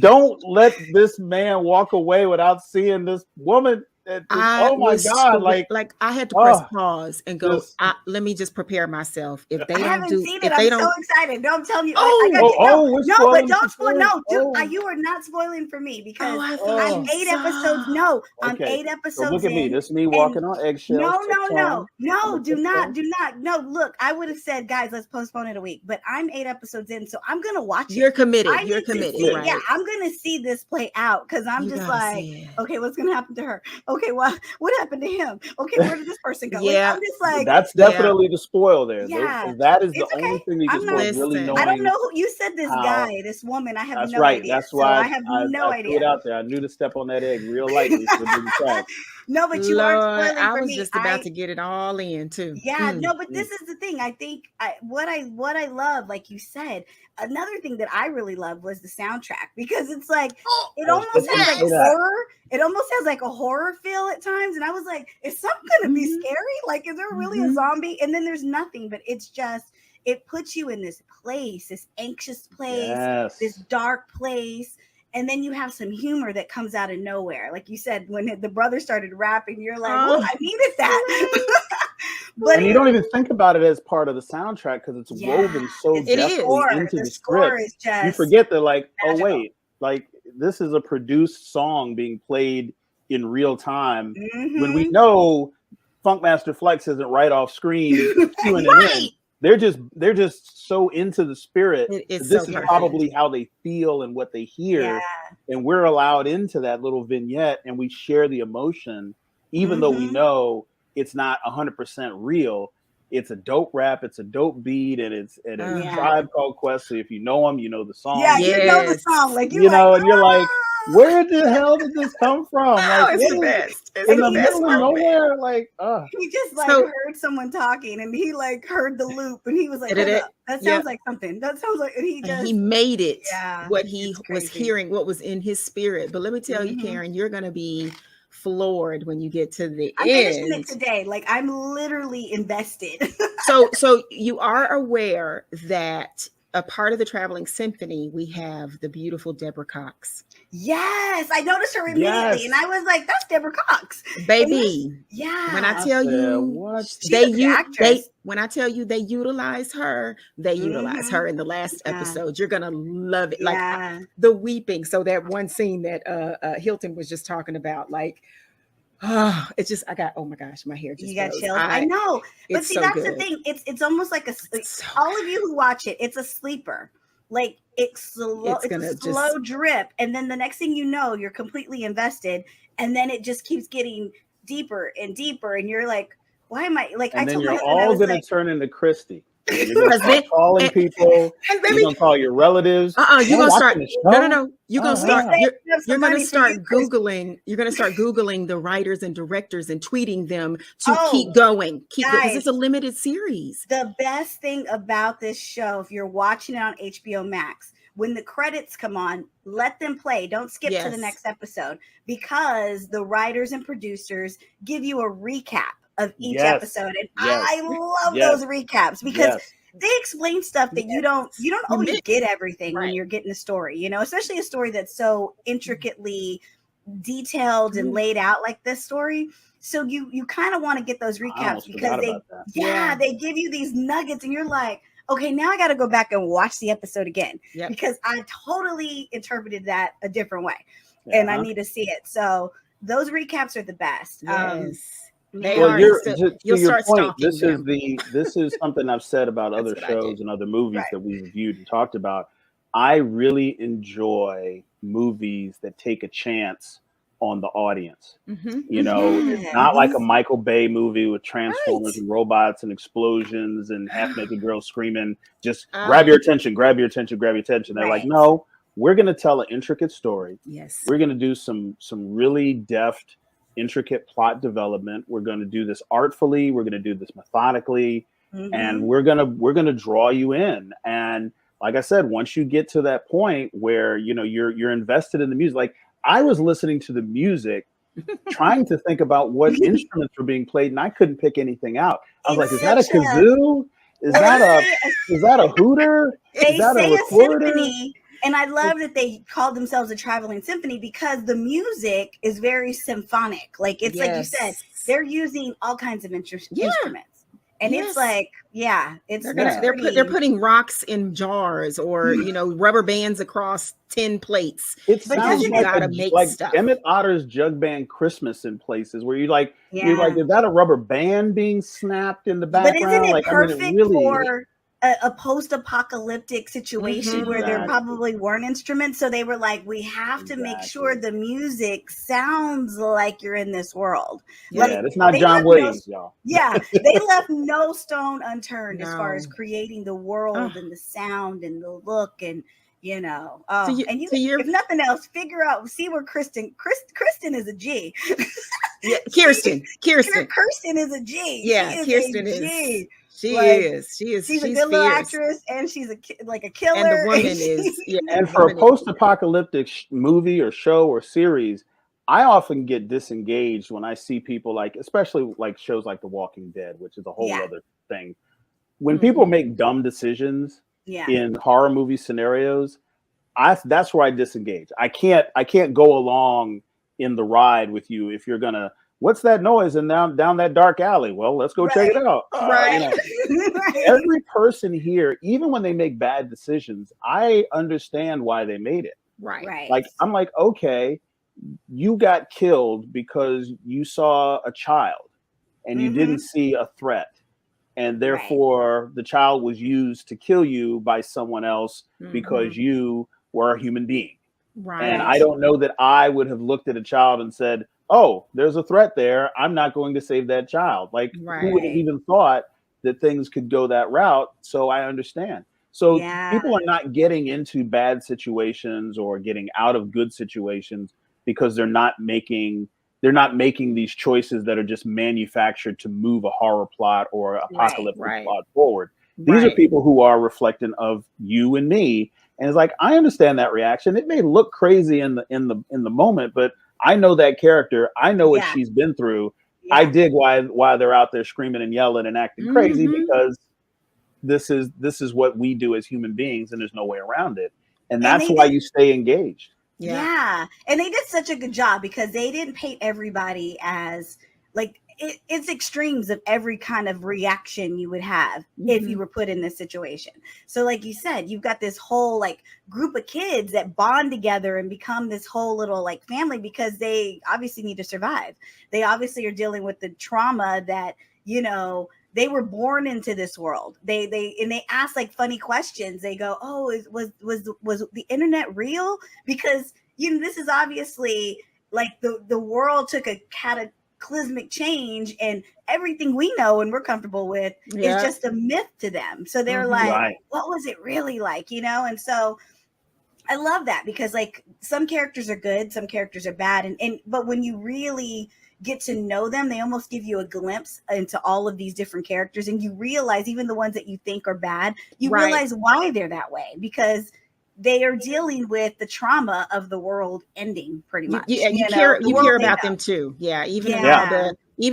Speaker 2: don't let this man walk away without seeing this woman. Oh my God!
Speaker 3: Like I had to press pause and go. Let me just prepare myself. If they don't do,
Speaker 1: seen
Speaker 3: if
Speaker 1: it,
Speaker 3: they
Speaker 1: I'm
Speaker 3: don't,
Speaker 1: so excited. No, I'm telling you.
Speaker 2: But
Speaker 1: don't spoil. No, dude, you are not spoiling for me because I'm 8 episodes. No, I'm 8 episodes.
Speaker 2: So look at me. This is me walking on eggshells.
Speaker 1: No. Do not. No, look. I would have said, guys, let's postpone it a week. But I'm 8 episodes in, so I'm gonna watch it.
Speaker 3: You're committed. You're committed. Right?
Speaker 1: Yeah, I'm gonna see this play out because I'm just like, okay, what's gonna happen to her? Okay, what happened to him? Okay, where did this person go?
Speaker 3: Yeah,
Speaker 1: I'm just like,
Speaker 2: that's definitely the spoil there.
Speaker 1: Yeah,
Speaker 2: that is the only thing you can really know.
Speaker 1: I don't know who you said. This guy, this woman. I have no idea.
Speaker 2: That's why
Speaker 1: I have no idea.
Speaker 2: Threw it out there. I knew to step on that egg real lightly.
Speaker 1: No, but you aren't spoiling for me.
Speaker 3: I was just about to get it all in too.
Speaker 1: Yeah, no, but this is the thing. I think what I love, like you said, another thing that I really love was the soundtrack, because it's like it almost has like horror. It almost has like a horror feel at times, and I was like, is something gonna be scary? Like, is there really a zombie? And then there's nothing, but it's just, it puts you in this place, this anxious place, this dark place. And then you have some humor that comes out of nowhere. Like you said, when the brother started rapping, you're like, well, I needed that.
Speaker 2: But you don't even think about it as part of the soundtrack because it's woven so deftly into the script. You forget that, like, magical. Oh, wait, like this is a produced song being played in real time when we know Funkmaster Flex isn't right off screen queuing it in. They're just so into the spirit. This is probably how they feel and what they hear. And we're allowed into that little vignette, and we share the emotion, even though we know it's not 100% real. It's a dope rap, it's a dope beat, and it's a Tribe Called Quest. So if you know them, you know the song.
Speaker 1: Yeah, you know the song. Like
Speaker 2: you know, and you're like, where the hell did this come from? Like,
Speaker 3: it's the best. It's
Speaker 2: in the middle of nowhere, like,
Speaker 1: he just like heard someone talking, and he like heard the loop, and he was like, that sounds like something. That sounds like, and
Speaker 3: he made it what he was hearing, what was in his spirit. But let me tell you, Karen, you're gonna be floored when you get to the
Speaker 1: I'm
Speaker 3: end.
Speaker 1: finishing it today. Like, I'm literally invested.
Speaker 3: So you are aware that a part of the Traveling Symphony, we have the beautiful Deborah Cox.
Speaker 1: Yes, I noticed her immediately, and I was like, "That's Deborah Cox,
Speaker 3: baby." When I tell you, when I tell you they utilize her, they utilize her in the last episode. You're gonna love it, like the weeping. So that one scene that Hilton was just talking about, like. Oh, it's just oh my gosh, my hair just
Speaker 1: you got chills. I know, but see, that's the thing. It's almost like all of you who watch it, it's a sleeper. Like it's a slow drip, and then the next thing you know, you're completely invested, and then it just keeps getting deeper and deeper, and you're like, why am I like?
Speaker 2: And
Speaker 1: I
Speaker 2: then
Speaker 1: told my
Speaker 2: you're
Speaker 1: husband, I
Speaker 2: all
Speaker 1: was
Speaker 2: going to
Speaker 1: like,
Speaker 2: turn into Christy. You're going to start calling people.
Speaker 3: And
Speaker 2: You're going to call your relatives.
Speaker 3: you're gonna start. No. You're gonna start.
Speaker 1: "We saved up
Speaker 3: You're
Speaker 1: some
Speaker 3: gonna
Speaker 1: money for
Speaker 3: start
Speaker 1: you, Chris."
Speaker 3: googling. You're gonna start googling the writers and directors and tweeting them to
Speaker 1: Oh,
Speaker 3: keep going, because
Speaker 1: guys,
Speaker 3: it's a limited series.
Speaker 1: the best thing about this show, if you're watching it on HBO Max, when the credits come on, let them play. Don't skip to the
Speaker 3: Yes.
Speaker 1: next episode, because the writers and producers give you a recap of each episode. And I love those recaps, because they explain stuff that you don't always get everything when you're getting a story, you know, especially a story that's so intricately detailed and laid out like this story. So you kind of want to get those recaps, because they give you these nuggets, and you're like, okay, now I got to go back and watch the episode again, because I totally interpreted that a different way, and I need to see it. So those recaps are the best.
Speaker 3: Yes.
Speaker 2: They are. You'll
Speaker 3: start
Speaker 2: point,
Speaker 3: stalking
Speaker 2: this is something I've said about other shows and other movies that we've reviewed and talked about. I really enjoy movies that take a chance on the audience. You know, it's not like a Michael Bay movie with Transformers and robots and explosions and half-naked girls screaming, just grab your attention, grab your attention, grab your attention. They're like, no, we're going to tell an intricate story.
Speaker 3: Yes.
Speaker 2: We're going to do some really deft, intricate plot development. We're going to do this artfully. We're going to do this methodically, and we're going to draw you in. And like I said, once you get to that point where, you know, you're invested in the music, like I was listening to the music, trying to think about what instruments were being played, and I couldn't pick anything out. I was like, is that a kazoo? Is that a hooter?
Speaker 1: They
Speaker 2: is that
Speaker 1: say
Speaker 2: a recorder?
Speaker 1: symphony. And I love that they called themselves a traveling symphony, because the music is very symphonic. Like it's like you said, they're using all kinds of instruments. And it's like,
Speaker 3: they're putting rocks in jars, or you know, rubber bands across 10 plates.
Speaker 2: It sounds you gotta make stuff. Emmett Otter's Jug Band Christmas in places where you're like, is that a rubber band being snapped in the background?
Speaker 1: But isn't it
Speaker 2: like,
Speaker 1: perfect
Speaker 2: I mean, it really,
Speaker 1: for a post-apocalyptic situation where there probably weren't instruments? So they were like, we have to make sure the music sounds like you're in this world.
Speaker 2: It's not John Williams, y'all.
Speaker 1: They left no stone unturned as far as creating the world and the sound and the look, and you know, if nothing else, see where Kristen is a G.
Speaker 3: Kirsten
Speaker 1: is a G.
Speaker 3: Yeah, Kirsten is.
Speaker 1: G.
Speaker 3: She is. She's
Speaker 1: a good little actress, and she's a killer.
Speaker 3: And the woman is. Yeah,
Speaker 2: and for a post-apocalyptic movie or show or series, I often get disengaged when I see people especially like shows like The Walking Dead, which is a whole other thing. When people make dumb decisions in horror movie scenarios, that's where I disengage. I can't go along in the ride with you if you're gonna. What's that noise? And down that dark alley. Well, let's go check it out. Every person here, even when they make bad decisions, I understand why they made it.
Speaker 3: Right.
Speaker 2: Like I'm like, okay, you got killed because you saw a child and you didn't see a threat, and therefore the child was used to kill you by someone else because you were a human being.
Speaker 3: Right.
Speaker 2: And I don't know that I would have looked at a child and said, oh, there's a threat there, I'm not going to save that child. Like, who would have even thought that things could go that route? So I understand. So people are not getting into bad situations or getting out of good situations because they're not making these choices that are just manufactured to move a horror plot or apocalyptic plot forward. These are people who are reflecting of you and me. And it's like, I understand that reaction. It may look crazy in the moment, but I know that character. I know what she's been through. I dig why they're out there screaming and yelling and acting crazy, because this is what we do as human beings, and there's no way around it. And that's why you stay engaged.
Speaker 1: Yeah. And they did such a good job, because they didn't paint everybody as like it's extremes of every kind of reaction you would have if you were put in this situation. So like you said, you've got this whole like group of kids that bond together and become this whole little like family, because they obviously need to survive. They obviously are dealing with the trauma that, you know, they were born into this world. They ask like funny questions. They go, oh, was the internet real? Because, you know, this is obviously like the world took a cataclysmic cataclysmic change, and everything we know and we're comfortable with is just a myth to them. So they're like, what was it really like, you know? And so I love that, because like some characters are good, some characters are bad, and but when you really get to know them, they almost give you a glimpse into all of these different characters, and you realize even the ones that you think are bad, you realize why they're that way, because they are dealing with the trauma of the world ending, pretty much.
Speaker 3: You care about them too. Even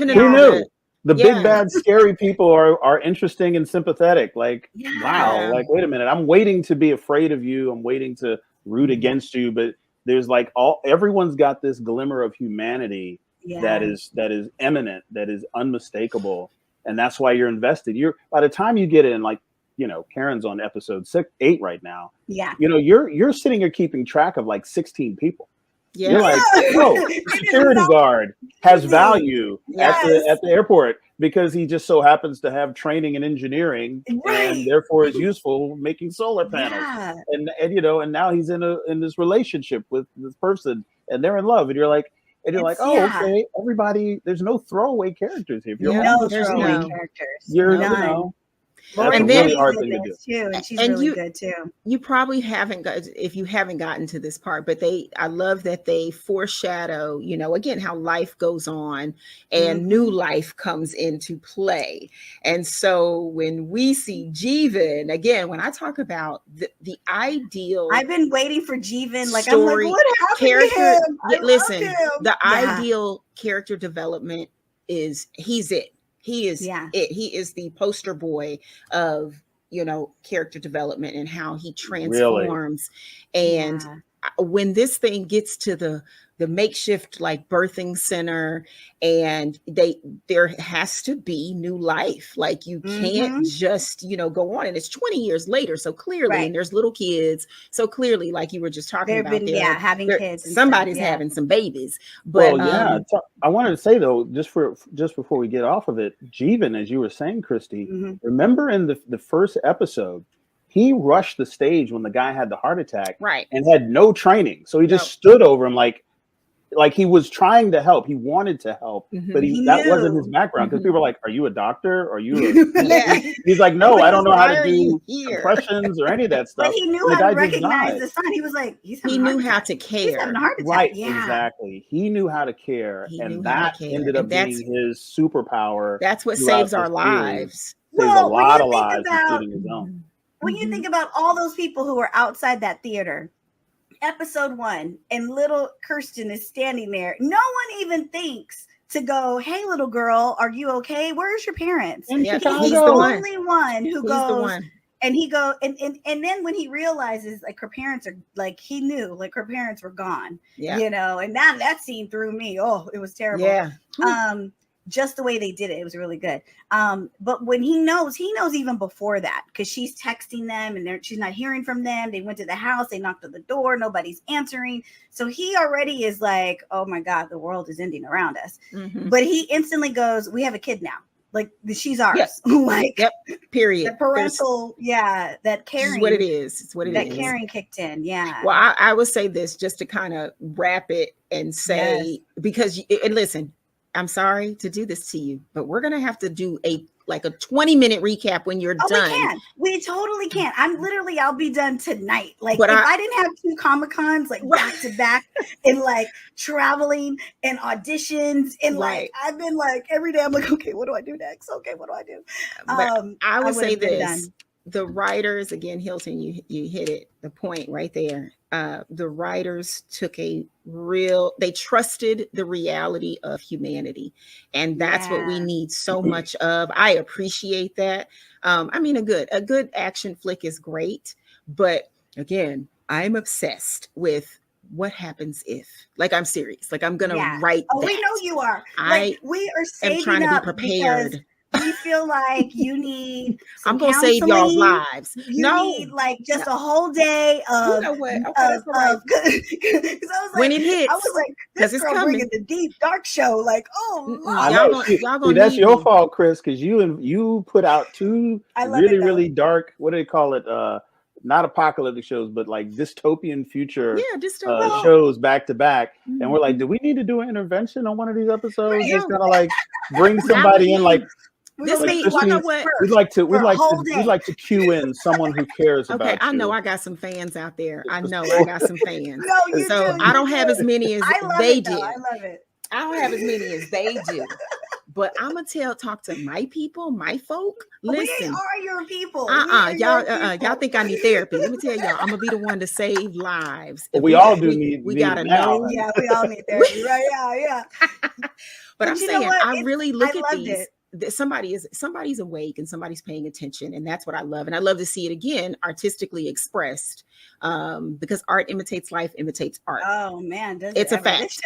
Speaker 3: in all
Speaker 2: the big bad scary people are interesting and sympathetic. Like, wow, like, wait a minute, I'm waiting to be afraid of you, I'm waiting to root against you, but there's like everyone's got this glimmer of humanity that is eminent, that is unmistakable, and that's why you're invested. By the time you get in, like, you know, Karen's on episode 8 right now. You know, you're sitting here keeping track of like 16 people. You're like, oh, security guard has value at the airport because he just so happens to have training in engineering and therefore is useful making solar panels. And you know, and now he's in this relationship with this person and they're in love, and you're like, oh, okay, everybody, there's no throwaway characters here.
Speaker 1: There's no throwaway characters.
Speaker 2: You know.
Speaker 1: And
Speaker 2: then
Speaker 1: really hard thing to do too, and she's really good too.
Speaker 3: You probably haven't got, if you haven't gotten to this part, but I love that they foreshadow, you know, again, how life goes on and new life comes into play. And so when we see Jeevan, again, when I talk about the ideal,
Speaker 1: I've been waiting for Jeevan, like,
Speaker 3: story,
Speaker 1: I'm like, what happened to him?
Speaker 3: Listen, the ideal character development is he's it. He is it. He is the poster boy of, you know, character development and how he transforms. Really? And when this thing gets to the makeshift like birthing center, and there has to be new life. Like you can't just, you know, go on. And it's 20 years later. So clearly, and there's little kids. So clearly, like you were just talking about,
Speaker 1: having kids. And
Speaker 3: somebody's having some babies. But
Speaker 2: I wanted to say though, just before we get off of it, Jeevan, as you were saying, Christy, remember in the first episode, he rushed the stage when the guy had the heart attack, and had no training. So he just stood over him like he was trying to help. He wanted to help, but that wasn't his background, because people were like, "Are you a doctor? Are you?" He's like, "No, I don't know how to do compressions or any of that stuff."
Speaker 1: But he knew how to recognize the sign. He was like,
Speaker 3: he knew how to care.
Speaker 1: He's having a heart attack.
Speaker 2: Right, exactly. He knew how to care, and that ended up being his superpower.
Speaker 3: That's what saves our lives.
Speaker 2: Saves a lot of lives, including his own.
Speaker 1: When you think about all those people who were outside that theater, episode 1, and little Kirsten is standing there, no one even thinks to go, "Hey, little girl, are you okay? Where's your parents?"
Speaker 3: And
Speaker 1: he's the only one who goes, and he goes, and then when he realizes like her parents are, like, he knew like her parents were gone, you know, and that scene threw me. Oh, it was terrible. Just the way they did it, it was really good. But when he knows even before that, because she's texting them and she's not hearing from them. They went to the house, they knocked on the door, nobody's answering. So he already is like, oh my God, the world is ending around us. But he instantly goes, "We have a kid now. Like, she's ours." Like,
Speaker 3: period.
Speaker 1: The parental, that caring.
Speaker 3: It's what it is. It's what it is.
Speaker 1: That caring kicked in. Yeah.
Speaker 3: Well, I would say this just to kind of wrap it and say, because, and listen, I'm sorry to do this to you, but we're going to have to do a 20-minute recap when you're done.
Speaker 1: We totally can. I'll be done tonight. Like, but if I didn't have 2 Comic-Cons like back to back and like traveling and auditions and like, I've been like every day I'm like, okay, what do I do next? Okay, what do I do?
Speaker 3: I would say this. The writers, again, Hilton, you hit it, the point right there. The writers took they trusted the reality of humanity. And that's what we need so much of. I appreciate that. I mean, a good action flick is great, but again, I'm obsessed with what happens if, like, I'm serious. Like, I'm going to write that.
Speaker 1: We know you are. We are
Speaker 3: saving trying to be prepared.
Speaker 1: We feel like you need
Speaker 3: I'm gonna save y'all's lives.
Speaker 1: You need like just a whole day of,
Speaker 3: you know what? Okay,
Speaker 1: of I was
Speaker 3: when it hits,
Speaker 1: I was like, this girl bringing the deep dark show. Like,
Speaker 3: y'all gonna
Speaker 2: that's your fault, Chris, because you put out 2 really dark, what do they call it? not apocalyptic shows, but like dystopian future
Speaker 3: dystopian
Speaker 2: shows back to back. And we're like, do we need to do an intervention on one of these episodes? Just kind of like bring somebody in, like
Speaker 3: this means, you know what?
Speaker 2: We'd like to cue in someone who cares about you.
Speaker 3: Okay, I know I got some fans out there. I know I got some fans. So I don't have as many as they do.
Speaker 1: I love it.
Speaker 3: I don't have as many as they do. But I'm gonna talk to my people, my folk. Listen,
Speaker 1: we are your people.
Speaker 3: Y'all think I need therapy? Let me tell y'all, I'm gonna be the one to save lives.
Speaker 2: Well, we all do need.
Speaker 3: We gotta know.
Speaker 1: Yeah, we all need therapy, right? Yeah.
Speaker 3: But I'm saying, I really look at these. Somebody's awake and somebody's paying attention, and that's what I love. And I love to see it again artistically expressed, because art imitates life, imitates art.
Speaker 1: Oh man,
Speaker 3: it's a fact.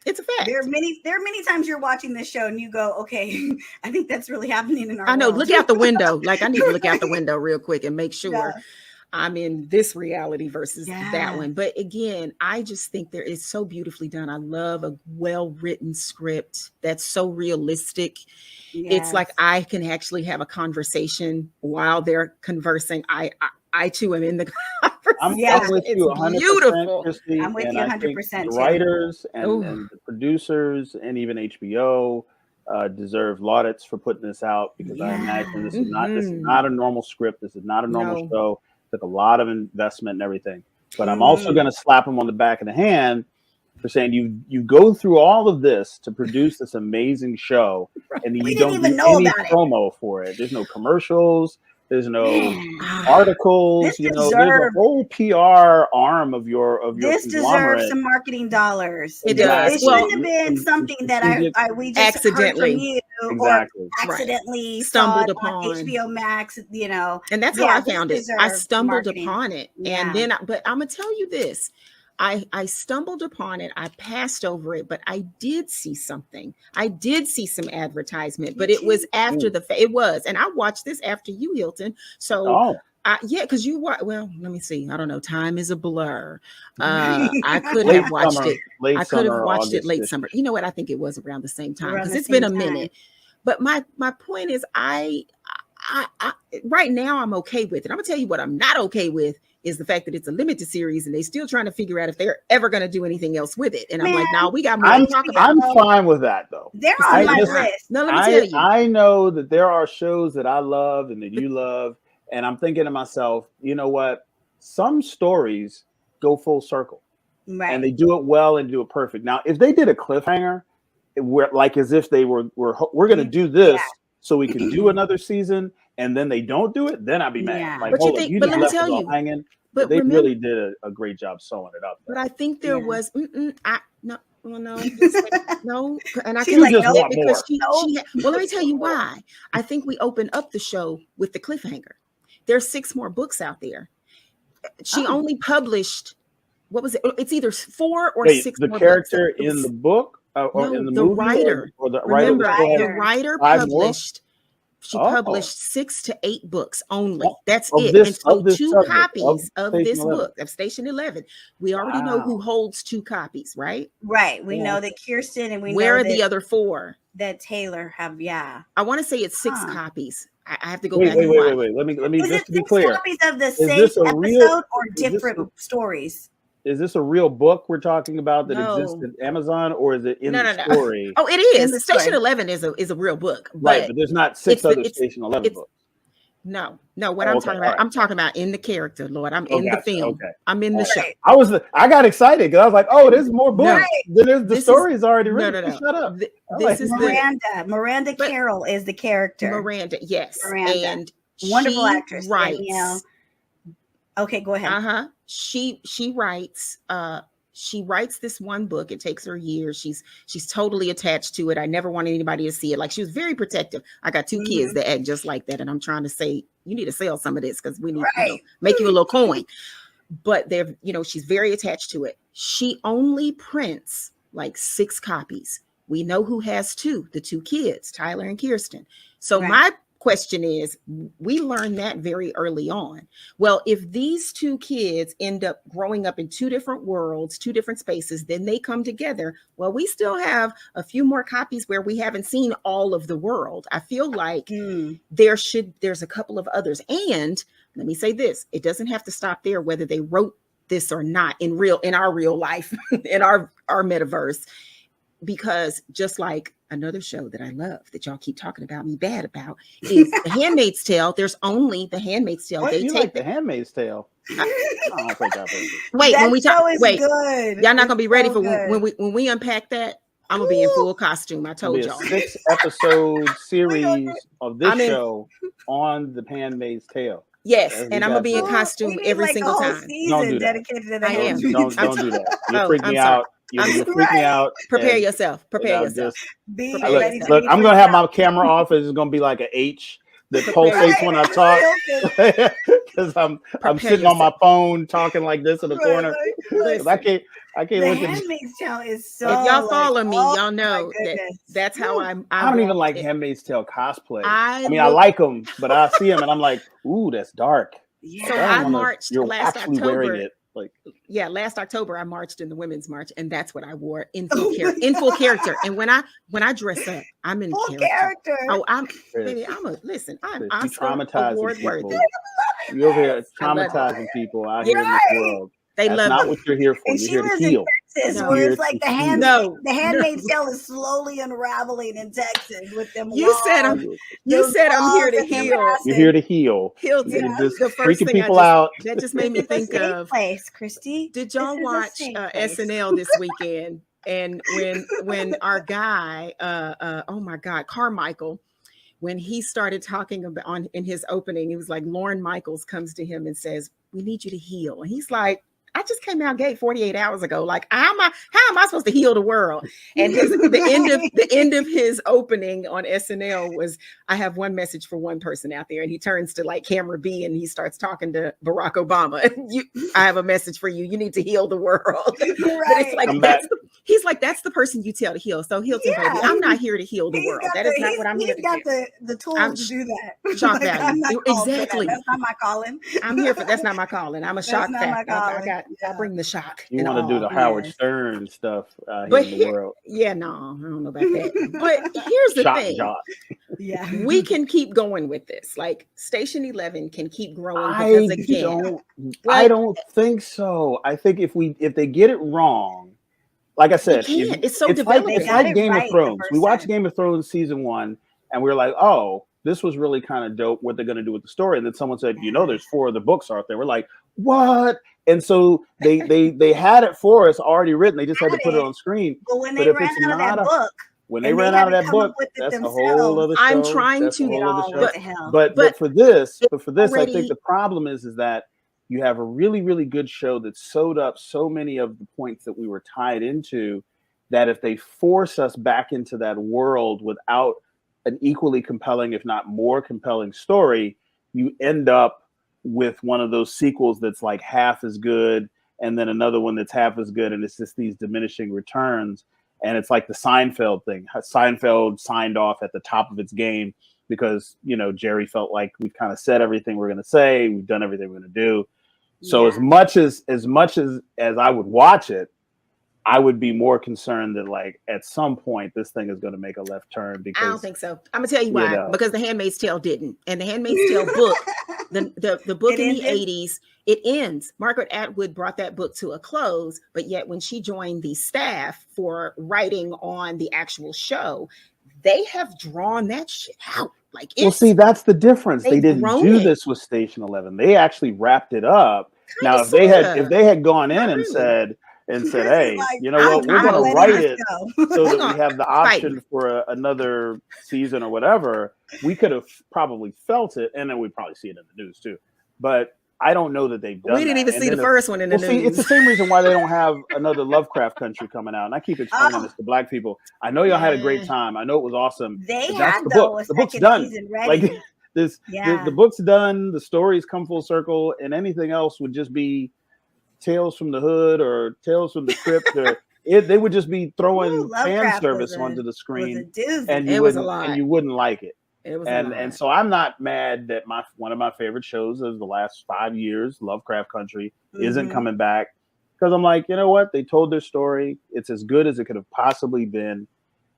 Speaker 3: It's a fact.
Speaker 1: There are many times you're watching this show and you go, okay, I think that's really happening in our
Speaker 3: I know.
Speaker 1: world.
Speaker 3: Look out the window. Like, I need to look out the window real quick and make sure I'm in this reality versus that one. But again, I just think there is so beautifully done. I love a well-written script that's so realistic. It's like I can actually have a conversation while they're conversing. I too am in the conversation.
Speaker 2: I'm with you 100%,
Speaker 3: beautiful.
Speaker 2: Christi,
Speaker 1: I'm with you 100%.
Speaker 2: The writers and the producers and even HBO deserve laudits for putting this out, because I imagine this is not a normal script. This is not a normal show. It took a lot of investment and everything. But I'm also going to slap them on the back of the hand for saying you go through all of this to produce this amazing show, and you don't do any promo for it. There's no commercials. There's no articles. There's a whole PR arm of your.
Speaker 1: This deserves some marketing dollars.
Speaker 3: It does.
Speaker 1: It shouldn't have been something that we just
Speaker 3: accidentally
Speaker 1: heard from you or accidentally stumbled upon HBO Max.
Speaker 3: And that's how I found it. I stumbled upon it, and then. But I'm gonna tell you this. I stumbled upon it. I passed over it, but I did see something. I did see some advertisement, but it was after it was, and I watched this after you, Hilton. So, because you watch. Well, let me see. I don't know. Time is a blur. I could have watched it. I could have watched it late summer. You know what? I think it was around the same time, because it's been a minute. But my point is, I right now I'm okay with it. I'm gonna tell you what I'm not okay with is the fact that it's a limited series and they're still trying to figure out if they're ever going to do anything else with it. And I'm like, no, we got more to talk about.
Speaker 2: I'm fine with that, though.
Speaker 1: They're on my list.
Speaker 3: No, let me tell you.
Speaker 2: I know that there are shows that I love and that you love. And I'm thinking to myself, you know what? Some stories go full circle. Right. And they do it well and do it perfect. Now, if they did a cliffhanger, like as if they we're going to do this so we can do another season, and then they don't do it, then I'd be mad. Like,
Speaker 3: but let me tell you,
Speaker 2: hanging. But they really did a great job sewing it up.
Speaker 3: But I think there was no, and I
Speaker 2: can like no because
Speaker 3: well, let me tell you why. I think we opened up the show with the cliffhanger. There's 6 more books out there. She only published, what was it? It's either 4 or 6
Speaker 2: the
Speaker 3: more
Speaker 2: character
Speaker 3: books.
Speaker 2: in the book or in the
Speaker 3: the
Speaker 2: movie?
Speaker 3: Writer.
Speaker 2: Or the
Speaker 3: Remember,
Speaker 2: writer?
Speaker 3: the writer published. She published 6 to 8 books only. That's it. And so 2 copies of this book, of Station 11. We already know who holds 2 copies, right?
Speaker 1: Right. We know that Kirsten and
Speaker 3: where are the other 4?
Speaker 1: That Taylor have,
Speaker 3: I want to say it's 6 copies. I have to go back.
Speaker 2: Wait. Let me just to be clear.
Speaker 1: Copies of the same episode or different stories?
Speaker 2: Is this a real book we're talking about that exists in Amazon, or is it in the story?
Speaker 3: Oh, it is. Station 11 is a real book.
Speaker 2: Right, but there's not 6 other Station 11 books.
Speaker 3: No. What I'm talking about, I'm talking about in the character, Lord. I'm in the film. Okay. I'm in the show.
Speaker 2: I got excited because I was like, oh, there's more books. The story is already written.
Speaker 3: No.
Speaker 2: Shut up.
Speaker 1: This is Miranda Carroll is the character.
Speaker 3: Miranda, yes.
Speaker 1: Miranda.
Speaker 3: And
Speaker 1: wonderful actress.
Speaker 3: Right.
Speaker 1: Okay, go ahead.
Speaker 3: She writes this one book. It takes her years. She's totally attached to it. I never wanted anybody to see it. Like, she was very protective. I got 2 kids that act just like that, and I'm trying to say, you need to sell some of this because we need to make you a little coin. But they're, she's very attached to it. She only prints like 6 copies. We know who has 2, the 2 kids, Tyler and Kirsten. So my question is, we learned that very early on. Well, if these two kids end up growing up in two different worlds, two different spaces, then they come together. Well, we still have a few more copies where we haven't seen all of the world. I feel like there's a couple of others. And let me say this, it doesn't have to stop there, whether they wrote this or not in our real life, in our metaverse. Because just like another show that I love that y'all keep talking about me bad about is The Handmaid's Tale. There's only The Handmaid's Tale.
Speaker 2: What,
Speaker 3: they
Speaker 2: you
Speaker 3: take
Speaker 2: like The Handmaid's Tale? I don't think I've heard it.
Speaker 3: Wait,
Speaker 1: that
Speaker 3: when we talk, wait,
Speaker 1: good.
Speaker 3: y'all not gonna be ready
Speaker 1: so
Speaker 3: for
Speaker 1: good.
Speaker 3: when we unpack that. I'm gonna be in full costume. I told y'all.
Speaker 2: A 6-episode series of this show on The Handmaid's Tale.
Speaker 3: Yes, and I'm gonna be in
Speaker 1: We
Speaker 3: costume
Speaker 1: need
Speaker 3: every
Speaker 1: like
Speaker 3: single
Speaker 1: a whole
Speaker 3: time.
Speaker 2: Don't do that.
Speaker 1: dedicated to The
Speaker 3: I am.
Speaker 1: Handmaid's
Speaker 2: Don't do that. You'll freak me out. You'll freak me out.
Speaker 3: Prepare yourself. Prepare yourself.
Speaker 1: Be
Speaker 3: Prepare
Speaker 1: ready
Speaker 3: yourself.
Speaker 1: to
Speaker 2: Look,
Speaker 1: be
Speaker 2: I'm gonna
Speaker 1: freaked
Speaker 2: have
Speaker 1: out.
Speaker 2: my camera off. It's gonna be like an H that
Speaker 3: Prepare
Speaker 2: pulsates when I talk, because I'm sitting on my phone talking like this in the corner.
Speaker 1: Listen,
Speaker 2: I can't
Speaker 1: The
Speaker 2: look at.
Speaker 1: Handmaid's Tale is so.
Speaker 3: If y'all follow me,
Speaker 1: oh
Speaker 3: y'all know that's how
Speaker 2: I don't even like Handmaid's Tale cosplay. I mean, I like them, but I see them and I'm like, ooh, that's dark.
Speaker 1: Yeah.
Speaker 3: So I marched
Speaker 2: you're
Speaker 3: last
Speaker 2: actually
Speaker 3: October.
Speaker 2: wearing it. Like,
Speaker 3: yeah, last October I marched in the Women's March, and that's what I wore in full character. And when I dress up, I'm in
Speaker 1: full
Speaker 3: character. Oh, I'm
Speaker 2: Chris,
Speaker 3: I'm
Speaker 2: you
Speaker 3: Oscar
Speaker 2: traumatizing
Speaker 3: award
Speaker 2: people.
Speaker 3: worthy.
Speaker 2: You're over here traumatizing people out here in this world.
Speaker 3: They
Speaker 2: That's
Speaker 3: love
Speaker 2: not
Speaker 3: it.
Speaker 2: what you're here for.
Speaker 1: And
Speaker 2: You're
Speaker 1: she
Speaker 2: here to
Speaker 1: lives
Speaker 2: heal.
Speaker 1: in Texas,
Speaker 3: No.
Speaker 1: where it's like the Handmaid's
Speaker 3: No.
Speaker 1: Tale is slowly unraveling in Texas with them.
Speaker 3: You said I'm here to heal.
Speaker 2: You're here to heal.
Speaker 3: Hilton,
Speaker 2: You're just
Speaker 3: the first
Speaker 2: freaking
Speaker 3: thing
Speaker 2: people out.
Speaker 3: that just made me think of
Speaker 1: place, Christy.
Speaker 3: Did y'all watch SNL this weekend? And when our guy, oh my God, Carmichael, when he started talking about in his opening, he was like, Lorne Michaels comes to him and says, "We need you to heal," and he's like, I just came out gay 48 hours ago. Like, how am I supposed to heal the world? And the end of his opening on SNL was, I have one message for one person out there. And he turns to like camera B and he starts talking to Barack Obama. I have a message for you. You need to heal the world. Right. But it's like, he's like, that's the person you tell to heal. So Hilton, baby, I'm not here to heal the world. That is not what I'm here to do.
Speaker 1: He's got the tools to do that.
Speaker 3: Shock value. Exactly.
Speaker 1: That's not my calling.
Speaker 3: I'm here for, that's not my calling. I'm a shock factor. I bring the shock.
Speaker 2: You want to do the Howard Stern stuff here in the world.
Speaker 3: Yeah, no, I don't know about that. But here's the thing.
Speaker 1: Yeah,
Speaker 3: we can keep going with this. Like Station 11 can keep growing because again,
Speaker 2: I don't think so. I think if they get it wrong, like I said,
Speaker 3: it's so developing.
Speaker 2: It's like Game of Thrones. We watched Game of Thrones season 1 and we were like, oh, this was really kind of dope what they're going to do with the story. And then someone said, there's 4 of the books out there. We're like, what? And so they had it for us already written. They just had to put it on screen.
Speaker 1: But when they ran out of that book,
Speaker 2: when they ran out of that book, that's a whole other show.
Speaker 3: I'm trying to get all
Speaker 2: but for this, I think the problem is that you have a really, really good show that sewed up so many of the points that we were tied into, that if they force us back into that world without an equally compelling, if not more compelling story, you end up with one of those sequels that's like half as good and then another one that's half as good, and it's just these diminishing returns. And it's like the Seinfeld thing. Seinfeld signed off at the top of its game because Jerry felt like we've kind of said everything we're going to say, we've done everything we're going to do. So as much as I would watch it, I would be more concerned that like at some point this thing is going to make a left turn. Because
Speaker 3: I don't think so. I'm gonna tell you why. Because The Handmaid's Tale didn't, and The Handmaid's Tale book, the book in the 80s, it ends. Margaret Atwood brought that book to a close, but yet when she joined the staff for writing on the actual show, they have drawn that shit out. Like,
Speaker 2: well, see, that's the difference. They didn't do this with Station 11. They actually wrapped it up. Now, if they had gone in and said, hey,
Speaker 1: like,
Speaker 2: you know what, we're going to write it so that we have the option for another season or whatever, we could have probably felt it, and then we'd probably see it in the news too. But I don't know that they've done that.
Speaker 3: We didn't even see the first one in the news.
Speaker 2: See, it's the same reason why they don't have another Lovecraft Country coming out. And I keep explaining this to Black people. I know y'all had a great time. I know it was awesome.
Speaker 1: That's the
Speaker 2: book. The book's done. Like the book's done. The stories come full circle, and anything else would just be Tales from the Hood or Tales from the Crypt, or they would just be throwing fan service onto the screen, and you wouldn't like it.
Speaker 3: It was
Speaker 2: and so I'm not mad that one of my favorite shows of the last 5 years, Lovecraft Country, isn't coming back, because I'm like, you know what? They told their story. It's as good as it could have possibly been,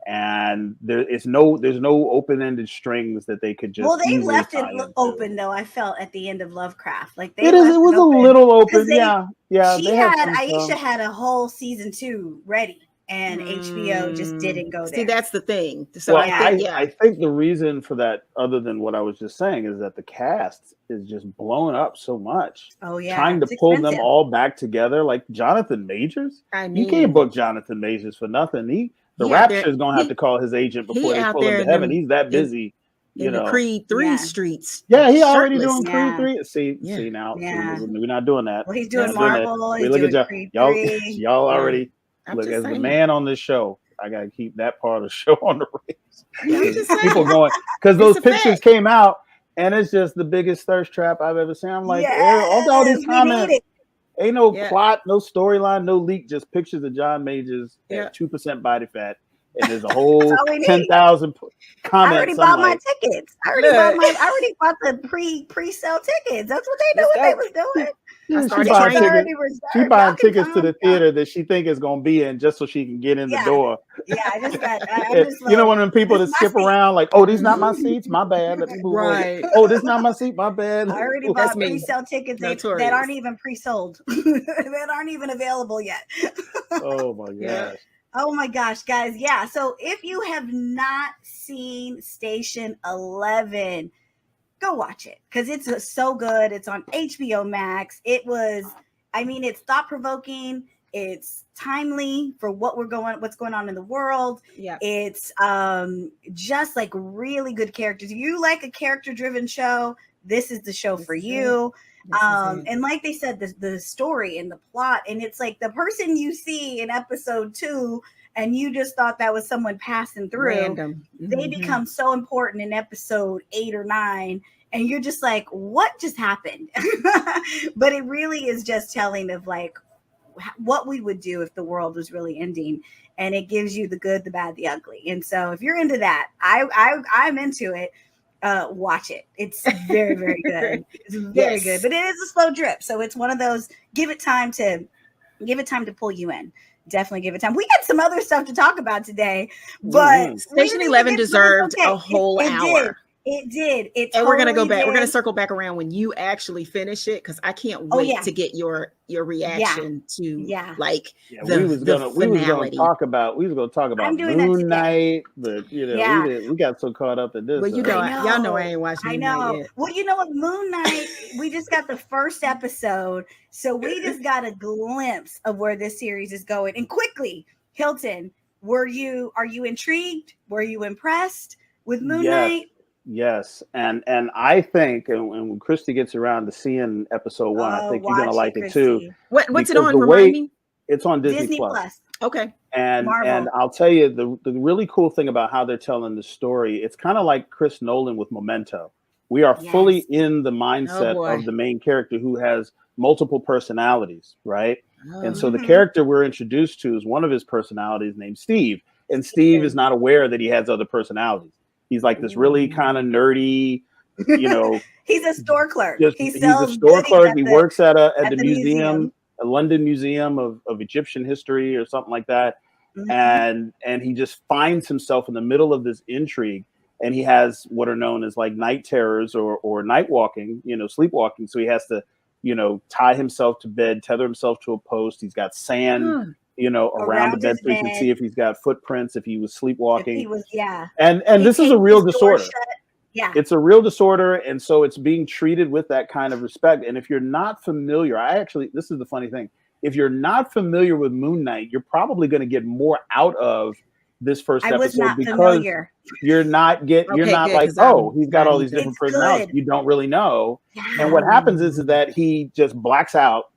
Speaker 2: and there's no open-ended strings that they could just.
Speaker 1: Well, they left it open though. I felt at the end of Lovecraft, like they left
Speaker 2: it was
Speaker 1: it open
Speaker 2: a little open. Yeah.
Speaker 1: Aisha had a whole season 2 ready. And HBO just didn't go there.
Speaker 3: See, that's the thing. So
Speaker 2: well, I think the reason for that, other than what I was just saying, is that the cast is just blown up so much.
Speaker 1: Oh yeah,
Speaker 2: trying to pull them all back together, like Jonathan Majors. I mean, you can't book Jonathan Majors for nothing. The Rapture is gonna have to call his agent before they pull him to heaven. He's that busy.
Speaker 3: In the Creed 3 streets.
Speaker 2: Yeah, he already doing Creed 3. See now, we're not doing that.
Speaker 1: Well, he's doing Marvel. He's doing Creed 3.
Speaker 2: Y'all already. Look, as the man on this show, I gotta keep that part of the show on the rails. People going, because those pictures came out, and it's just the biggest thirst trap I've ever seen. I'm like, all these comments, ain't no plot, no storyline, no leak, just pictures of John Majors at 2% body fat, and there's a whole 10,000 comments.
Speaker 1: I already bought my tickets. I already bought the pre-sale tickets. That's what they knew what they was doing.
Speaker 2: She buying tickets to the theater that she think is gonna be in, just so she can get in the door.
Speaker 1: Yeah, I just
Speaker 2: you know, one of them people that skip around like, oh, these not my seats, my bad. Let me move over. Oh, this not my seat, my bad.
Speaker 1: I already bought pre-sale tickets that aren't even pre-sold, that aren't even available yet.
Speaker 2: Oh my gosh.
Speaker 1: Oh my gosh, guys. Yeah. So if you have not seen Station 11, go watch it, because it's so good. It's on HBO Max. It's thought-provoking. It's timely for what's going on in the world. Yeah. It's just like really good characters. If you like a character-driven show, this is the show for you. And like they said, the story and the plot, and it's like the person you see in episode 2 and you just thought that was someone passing through, they become so important in episode 8 or 9, and you're just like, what just happened? But it really is just telling of like what we would do if the world was really ending, and it gives you the good, the bad, the ugly. And so if you're into that, I'm into it. Watch it. It's very, very good. It's very good, but it is a slow drip. So it's one of those, give it time to pull you in. Definitely give it time. We got some other stuff to talk about today, but
Speaker 3: Station 11 deserved a whole hour.
Speaker 1: It did.
Speaker 3: And we're gonna go back. We're gonna circle back around when you actually finish it, because I can't wait to get your reaction to
Speaker 2: we was gonna talk about Moon Knight, but we got so caught up in this.
Speaker 3: Well, y'all know I ain't watching.
Speaker 1: I know. Well, you know what, Moon Knight, we just got the first episode, so we just got a glimpse of where this series is going. And quickly, Hilton, are you intrigued? Were you impressed with Moon Knight?
Speaker 2: Yes, and I think, and when Christy gets around to seeing episode 1, I think you're gonna like it too.
Speaker 3: What's it on? Remind me.
Speaker 2: It's on Disney Plus.
Speaker 3: Okay.
Speaker 2: And I'll tell you the really cool thing about how they're telling the story. It's kind of like Chris Nolan with Memento. We are fully in the mindset of the main character, who has multiple personalities, right? And so the character we're introduced to is one of his personalities named Steve, and Steve is not aware that he has other personalities. He's like this really kind of nerdy,
Speaker 1: he's a store clerk.
Speaker 2: He's a store clerk. He works at the museum, a London museum of Egyptian history or something like that. And he just finds himself in the middle of this intrigue, and he has what are known as like night terrors or night walking, sleepwalking. So he has to, tie himself to bed, tether himself to a post. He's got sand. Around the bed, so you can see if he's got footprints, if he was sleepwalking. And this is a real disorder. Yeah, it's a real disorder, and so it's being treated with that kind of respect. And if you're not familiar, this is the funny thing. If you're not familiar with Moon Knight, you're probably going to get more out of this first episode because you're not like, oh, he's got all these different personalities. You don't really know. Yeah. And what happens is that he just blacks out.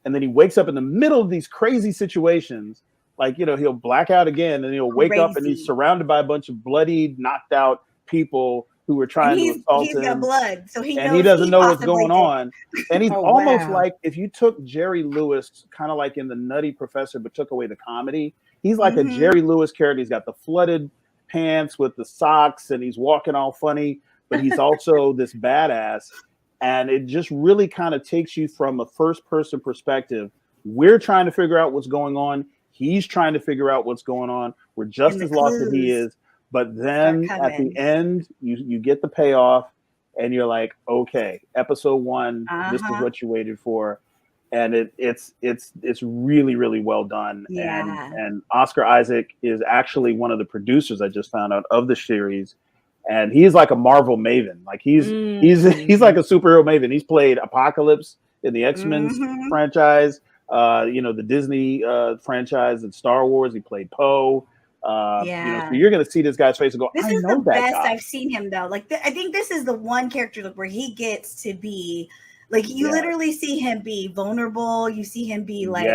Speaker 2: And then he wakes up in the middle of these crazy situations. Like, he'll black out again, and he'll wake up and he's surrounded by a bunch of bloodied, knocked out people who were trying to assault him.
Speaker 1: He's got blood, so he
Speaker 2: doesn't know what's going on. And he's almost like, if you took Jerry Lewis, kind of like in The Nutty Professor, but took away the comedy, he's like a Jerry Lewis character. He's got the flooded, pants with the socks and he's walking all funny, but he's also this badass. And it just really kind of takes you from a first person perspective. We're trying to figure out what's going on. He's trying to figure out what's going on. We're just as lost as he is. But then at the end, you get the payoff and you're like, okay, episode 1, this is what you waited for. And it's really, really well done.
Speaker 1: Yeah.
Speaker 2: And Oscar Isaac is actually one of the producers, I just found out, of the series. And he's like a Marvel maven. Like he's like a superhero maven. He's played Apocalypse in the X-Men franchise, the Disney franchise and Star Wars. He played Poe. So you're gonna see this guy's face and go,
Speaker 1: this
Speaker 2: I
Speaker 1: is
Speaker 2: know
Speaker 1: the
Speaker 2: that
Speaker 1: best
Speaker 2: guy.
Speaker 1: I've seen him though. Like I think this is the one character where he gets to be like, you literally see him be vulnerable. You see him be like,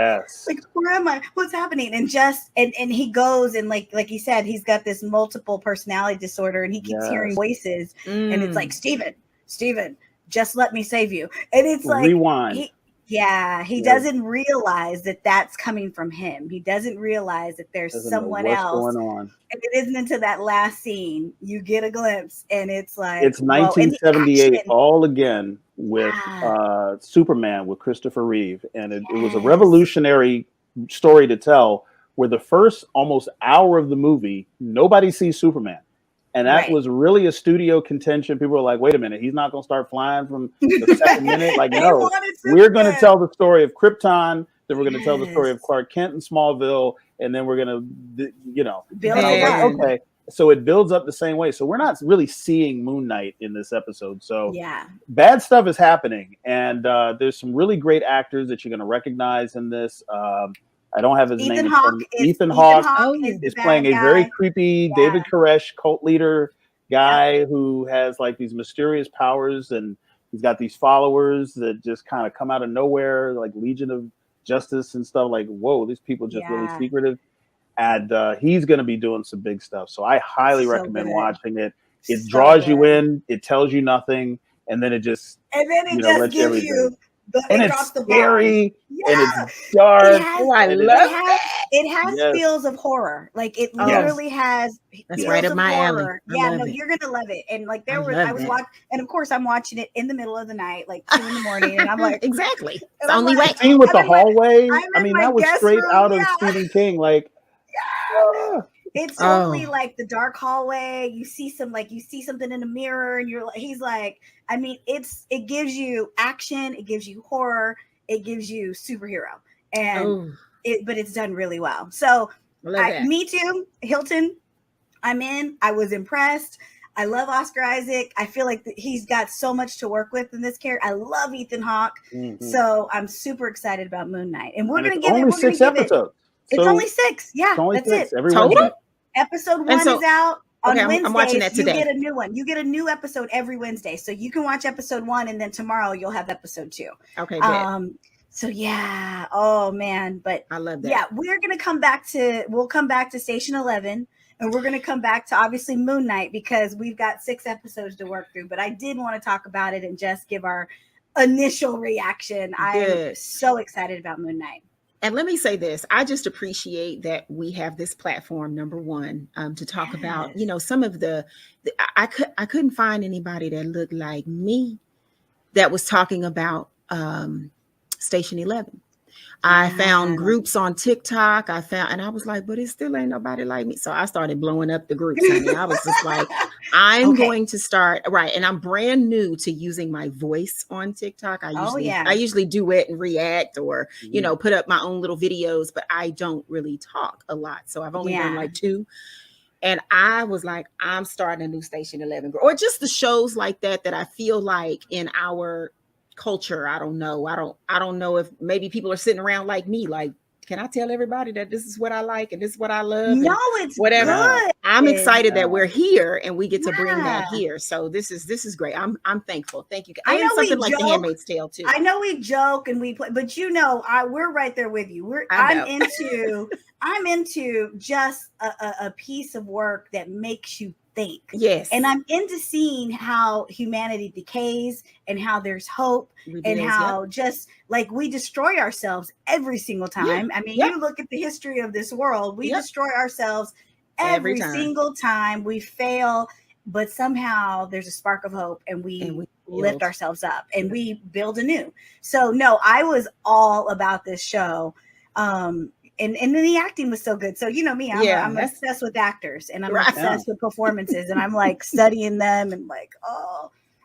Speaker 1: like, where am I? What's happening? And and he goes and like you said, he's got this multiple personality disorder and he keeps hearing voices and it's like, Steven, just let me save you. And it's like,
Speaker 2: rewind.
Speaker 1: He doesn't realize that that's coming from him. He doesn't realize that there's someone else.
Speaker 2: Going on.
Speaker 1: And it isn't until that last scene you get a glimpse, and it's like,
Speaker 2: it's 1978 all again with Superman with Christopher Reeve, and it was a revolutionary story to tell. Where the first almost hour of the movie, nobody sees Superman. And that was really a studio contention. People were like, wait a minute, he's not going to start flying from the second minute. Like, no, we're going to tell the story of Krypton. Then we're going to tell the story of Clark Kent in Smallville. And then we're going to, build up. Okay. So it builds up the same way. So we're not really seeing Moon Knight in this episode. So bad stuff is happening. And there's some really great actors that you're going to recognize in this. I don't have his name. Ethan Hawke is playing a very creepy David Koresh cult leader guy who has like these mysterious powers, and he's got these followers that just kind of come out of nowhere, like Legion of Justice and stuff. Like, whoa, these people just really secretive. And he's going to be doing some big stuff. So I highly recommend watching it. It draws you in. It tells you nothing, and then it just
Speaker 1: gives you.
Speaker 2: And it's scary and it's dark.
Speaker 3: I love it.
Speaker 1: It has feels of horror. Like it literally has.
Speaker 3: That's right up my alley.
Speaker 1: You're gonna love it. And like I was watching, and of course I'm watching it in the middle of the night, like 2 a.m, and I'm like,
Speaker 3: exactly. It's the only way.
Speaker 2: Scene with the hallway. I mean, that was straight out of Stephen King. Like,
Speaker 1: it's totally like the dark hallway. You see something in the mirror, and he's like, I mean, it gives you action, it gives you horror, it gives you superhero, and but it's done really well. So me too, Hilton. I'm in. I was impressed. I love Oscar Isaac. I feel like he's got so much to work with in this character. I love Ethan Hawke. So I'm super excited about Moon Knight, and we're going to give it.
Speaker 2: Only 6 episodes.
Speaker 1: It's only 6. Yeah, that's it.
Speaker 2: Total.
Speaker 1: Episode 1 is out on Wednesdays.
Speaker 3: I'm watching that today.
Speaker 1: You get a new one. You get a new episode every Wednesday, so you can watch episode 1, and then tomorrow you'll have episode 2.
Speaker 3: Okay. Good.
Speaker 1: So yeah. Oh man, but
Speaker 3: I love that.
Speaker 1: Yeah, we'll come back to Station 11, and we're gonna come back to obviously Moon Knight because we've got 6 episodes to work through. But I did want to talk about it and just give our initial reaction. I'm so excited about Moon Knight.
Speaker 3: And let me say this, I just appreciate that we have this platform, number one, to talk about, some of I couldn't find anybody that looked like me that was talking about Station 11. I found groups on TikTok. And I was like, but it still ain't nobody like me. So I started blowing up the groups. I was just like, I'm going to start. Right. And I'm brand new to using my voice on TikTok. I usually duet and react or, put up my own little videos, but I don't really talk a lot. So I've only done like 2. And I was like, I'm starting a new Station 11 or just the shows like that I feel like in our culture. I don't know. I don't know if maybe people are sitting around like me, like, can I tell everybody that this is what I like and this is what I love?
Speaker 1: No, it's
Speaker 3: whatever.
Speaker 1: Good.
Speaker 3: I'm excited that we're here and we get to bring that here. So this is great. I'm thankful. Thank you.
Speaker 1: I know
Speaker 3: something like The Handmaid's Tale too.
Speaker 1: I know we joke and we play, but we're right there with you. I'm into just a piece of work that makes you think.
Speaker 3: Yes.
Speaker 1: And I'm into seeing how humanity decays and how there's hope and how just like we destroy ourselves every single time. I mean, you look at the history of this world, we destroy ourselves Every single time we fail, but somehow there's a spark of hope, and we lift ourselves up and we build anew. So no, I was all about this show. And the acting was so good. So you know me, I'm obsessed with actors, and I'm obsessed with performances, and I'm like studying them and like,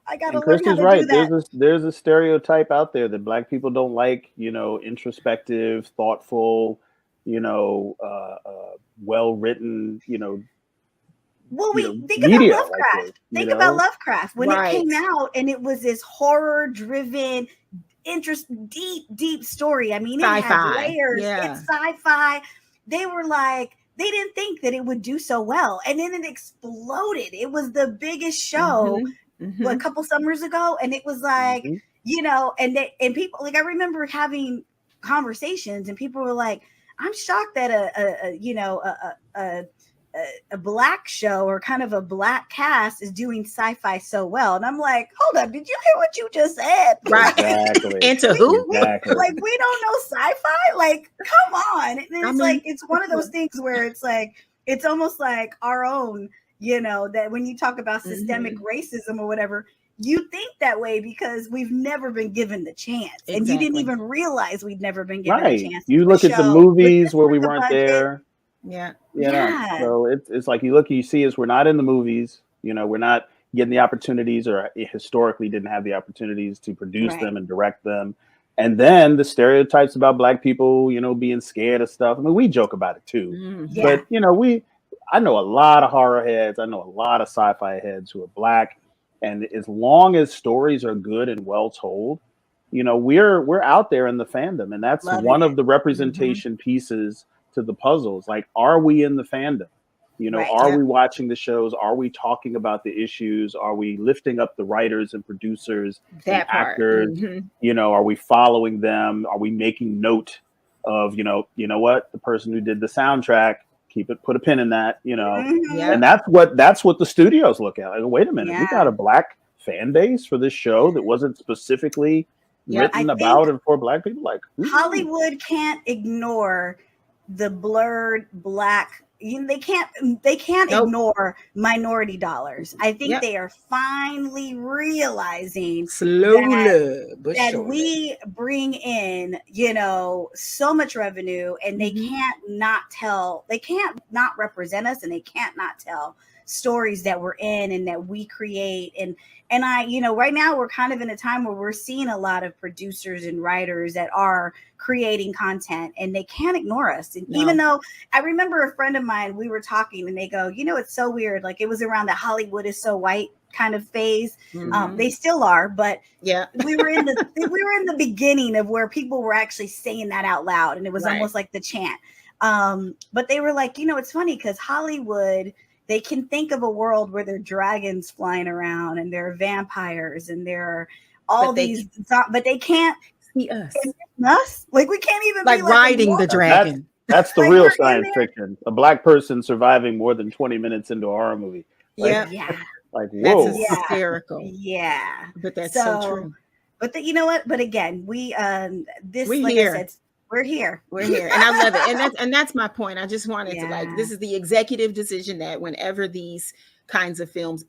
Speaker 1: I gotta learn how to do that.
Speaker 2: There's a stereotype out there that Black people don't like, introspective, thoughtful, well written,
Speaker 1: Well, think about Lovecraft. Think about Lovecraft when it came out, and it was this horror-driven, deep story. I mean, it had layers. It's sci-fi. They were like, they didn't think that it would do so well, and then it exploded. It was the biggest show a couple summers ago, and it was like, and people, like, I remember having conversations, and people were like, I'm shocked that a Black show or kind of a Black cast is doing sci-fi so well. And I'm like, hold up, did you hear what you just said?
Speaker 3: Right.
Speaker 2: Exactly.
Speaker 3: Into who?
Speaker 2: Exactly.
Speaker 1: Like, we don't know sci-fi? Like, come on. And it's like, it's one of those things where it's like, it's almost like our own, that when you talk about systemic racism or whatever, you think that way because we've never been given the chance. Exactly. And you didn't even realize we'd never been given a chance.
Speaker 2: You look at the movies where we weren't there.
Speaker 3: Yeah.
Speaker 2: So it's like you see us, we're not in the movies, we're not getting the opportunities, or historically didn't have the opportunities to produce them and direct them. And then the stereotypes about Black people, being scared of stuff. I mean, we joke about it too. But, I know a lot of horror heads. I know a lot of sci-fi heads who are Black. And as long as stories are good and well told, we're out there in the fandom. And that's one of the representation pieces to the puzzles. Like, are we in the fandom? Are we watching the shows? Are we talking about the issues? Are we lifting up the writers and producers and actors? Are we following them? Are we making note of, what the person who did the soundtrack, put a pin in that, and that's what the studios look at. Like, wait a minute, we got a Black fan base for this show that wasn't specifically written about and for Black people. Like,
Speaker 1: Hollywood can't ignore the BLERD Black. They can't ignore minority dollars. I think they are finally realizing that we bring in, so much revenue, and they can't not represent us, and they can't not tell stories that we're in and that we create. And I, right now we're kind of in a time where we're seeing a lot of producers and writers that are creating content, and they can't ignore us. And even though I remember a friend of mine, we were talking, and they go, it's so weird. Like, it was around the Hollywood is so white kind of phase. They still are, but we were in the beginning of where people were actually saying that out loud, and it was almost like the chant. But they were like, it's funny because Hollywood, they can think of a world where there are dragons flying around and there are vampires and there are all but they can't see us. Like, we can't even
Speaker 3: like
Speaker 1: be
Speaker 3: riding the dragon.
Speaker 2: That's the real science fiction. A Black person surviving more than 20 minutes into a horror movie. Like, like, whoa.
Speaker 3: That's hysterical.
Speaker 1: Yeah.
Speaker 3: But that's so true.
Speaker 1: But you know what? But again, we're here. We're here.
Speaker 3: And I love it. And that's my point. I just wanted to this is the executive decision that whenever these kinds of films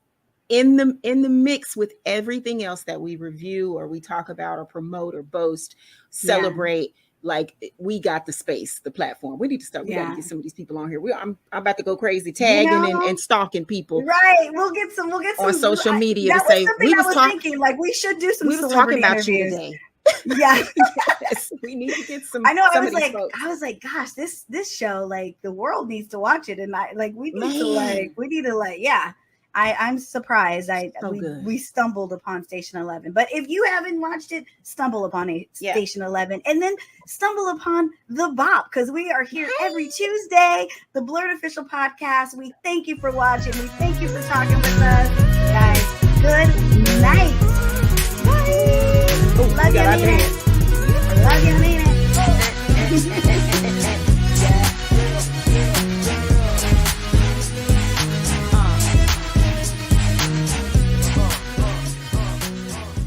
Speaker 3: in the mix with everything else that we review or we talk about or promote or boast, celebrate, like, we got the space, the platform. We need to start. We got to get some of these people on here. I'm about to go crazy tagging and stalking people.
Speaker 1: Right. We'll get some on
Speaker 3: social media to say
Speaker 1: we was thinking, like, we should do some.
Speaker 3: We was talking about you today.
Speaker 1: Yes.
Speaker 3: We need to get some.
Speaker 1: I know. I was like, gosh, this show, like, the world needs to watch it, and we need to I'm surprised. We stumbled upon Station 11, but if you haven't watched it, stumble upon Station 11, and then stumble upon the BOP, because we are here every Tuesday, the BLERD official podcast. We thank you for watching. We thank you for talking with us.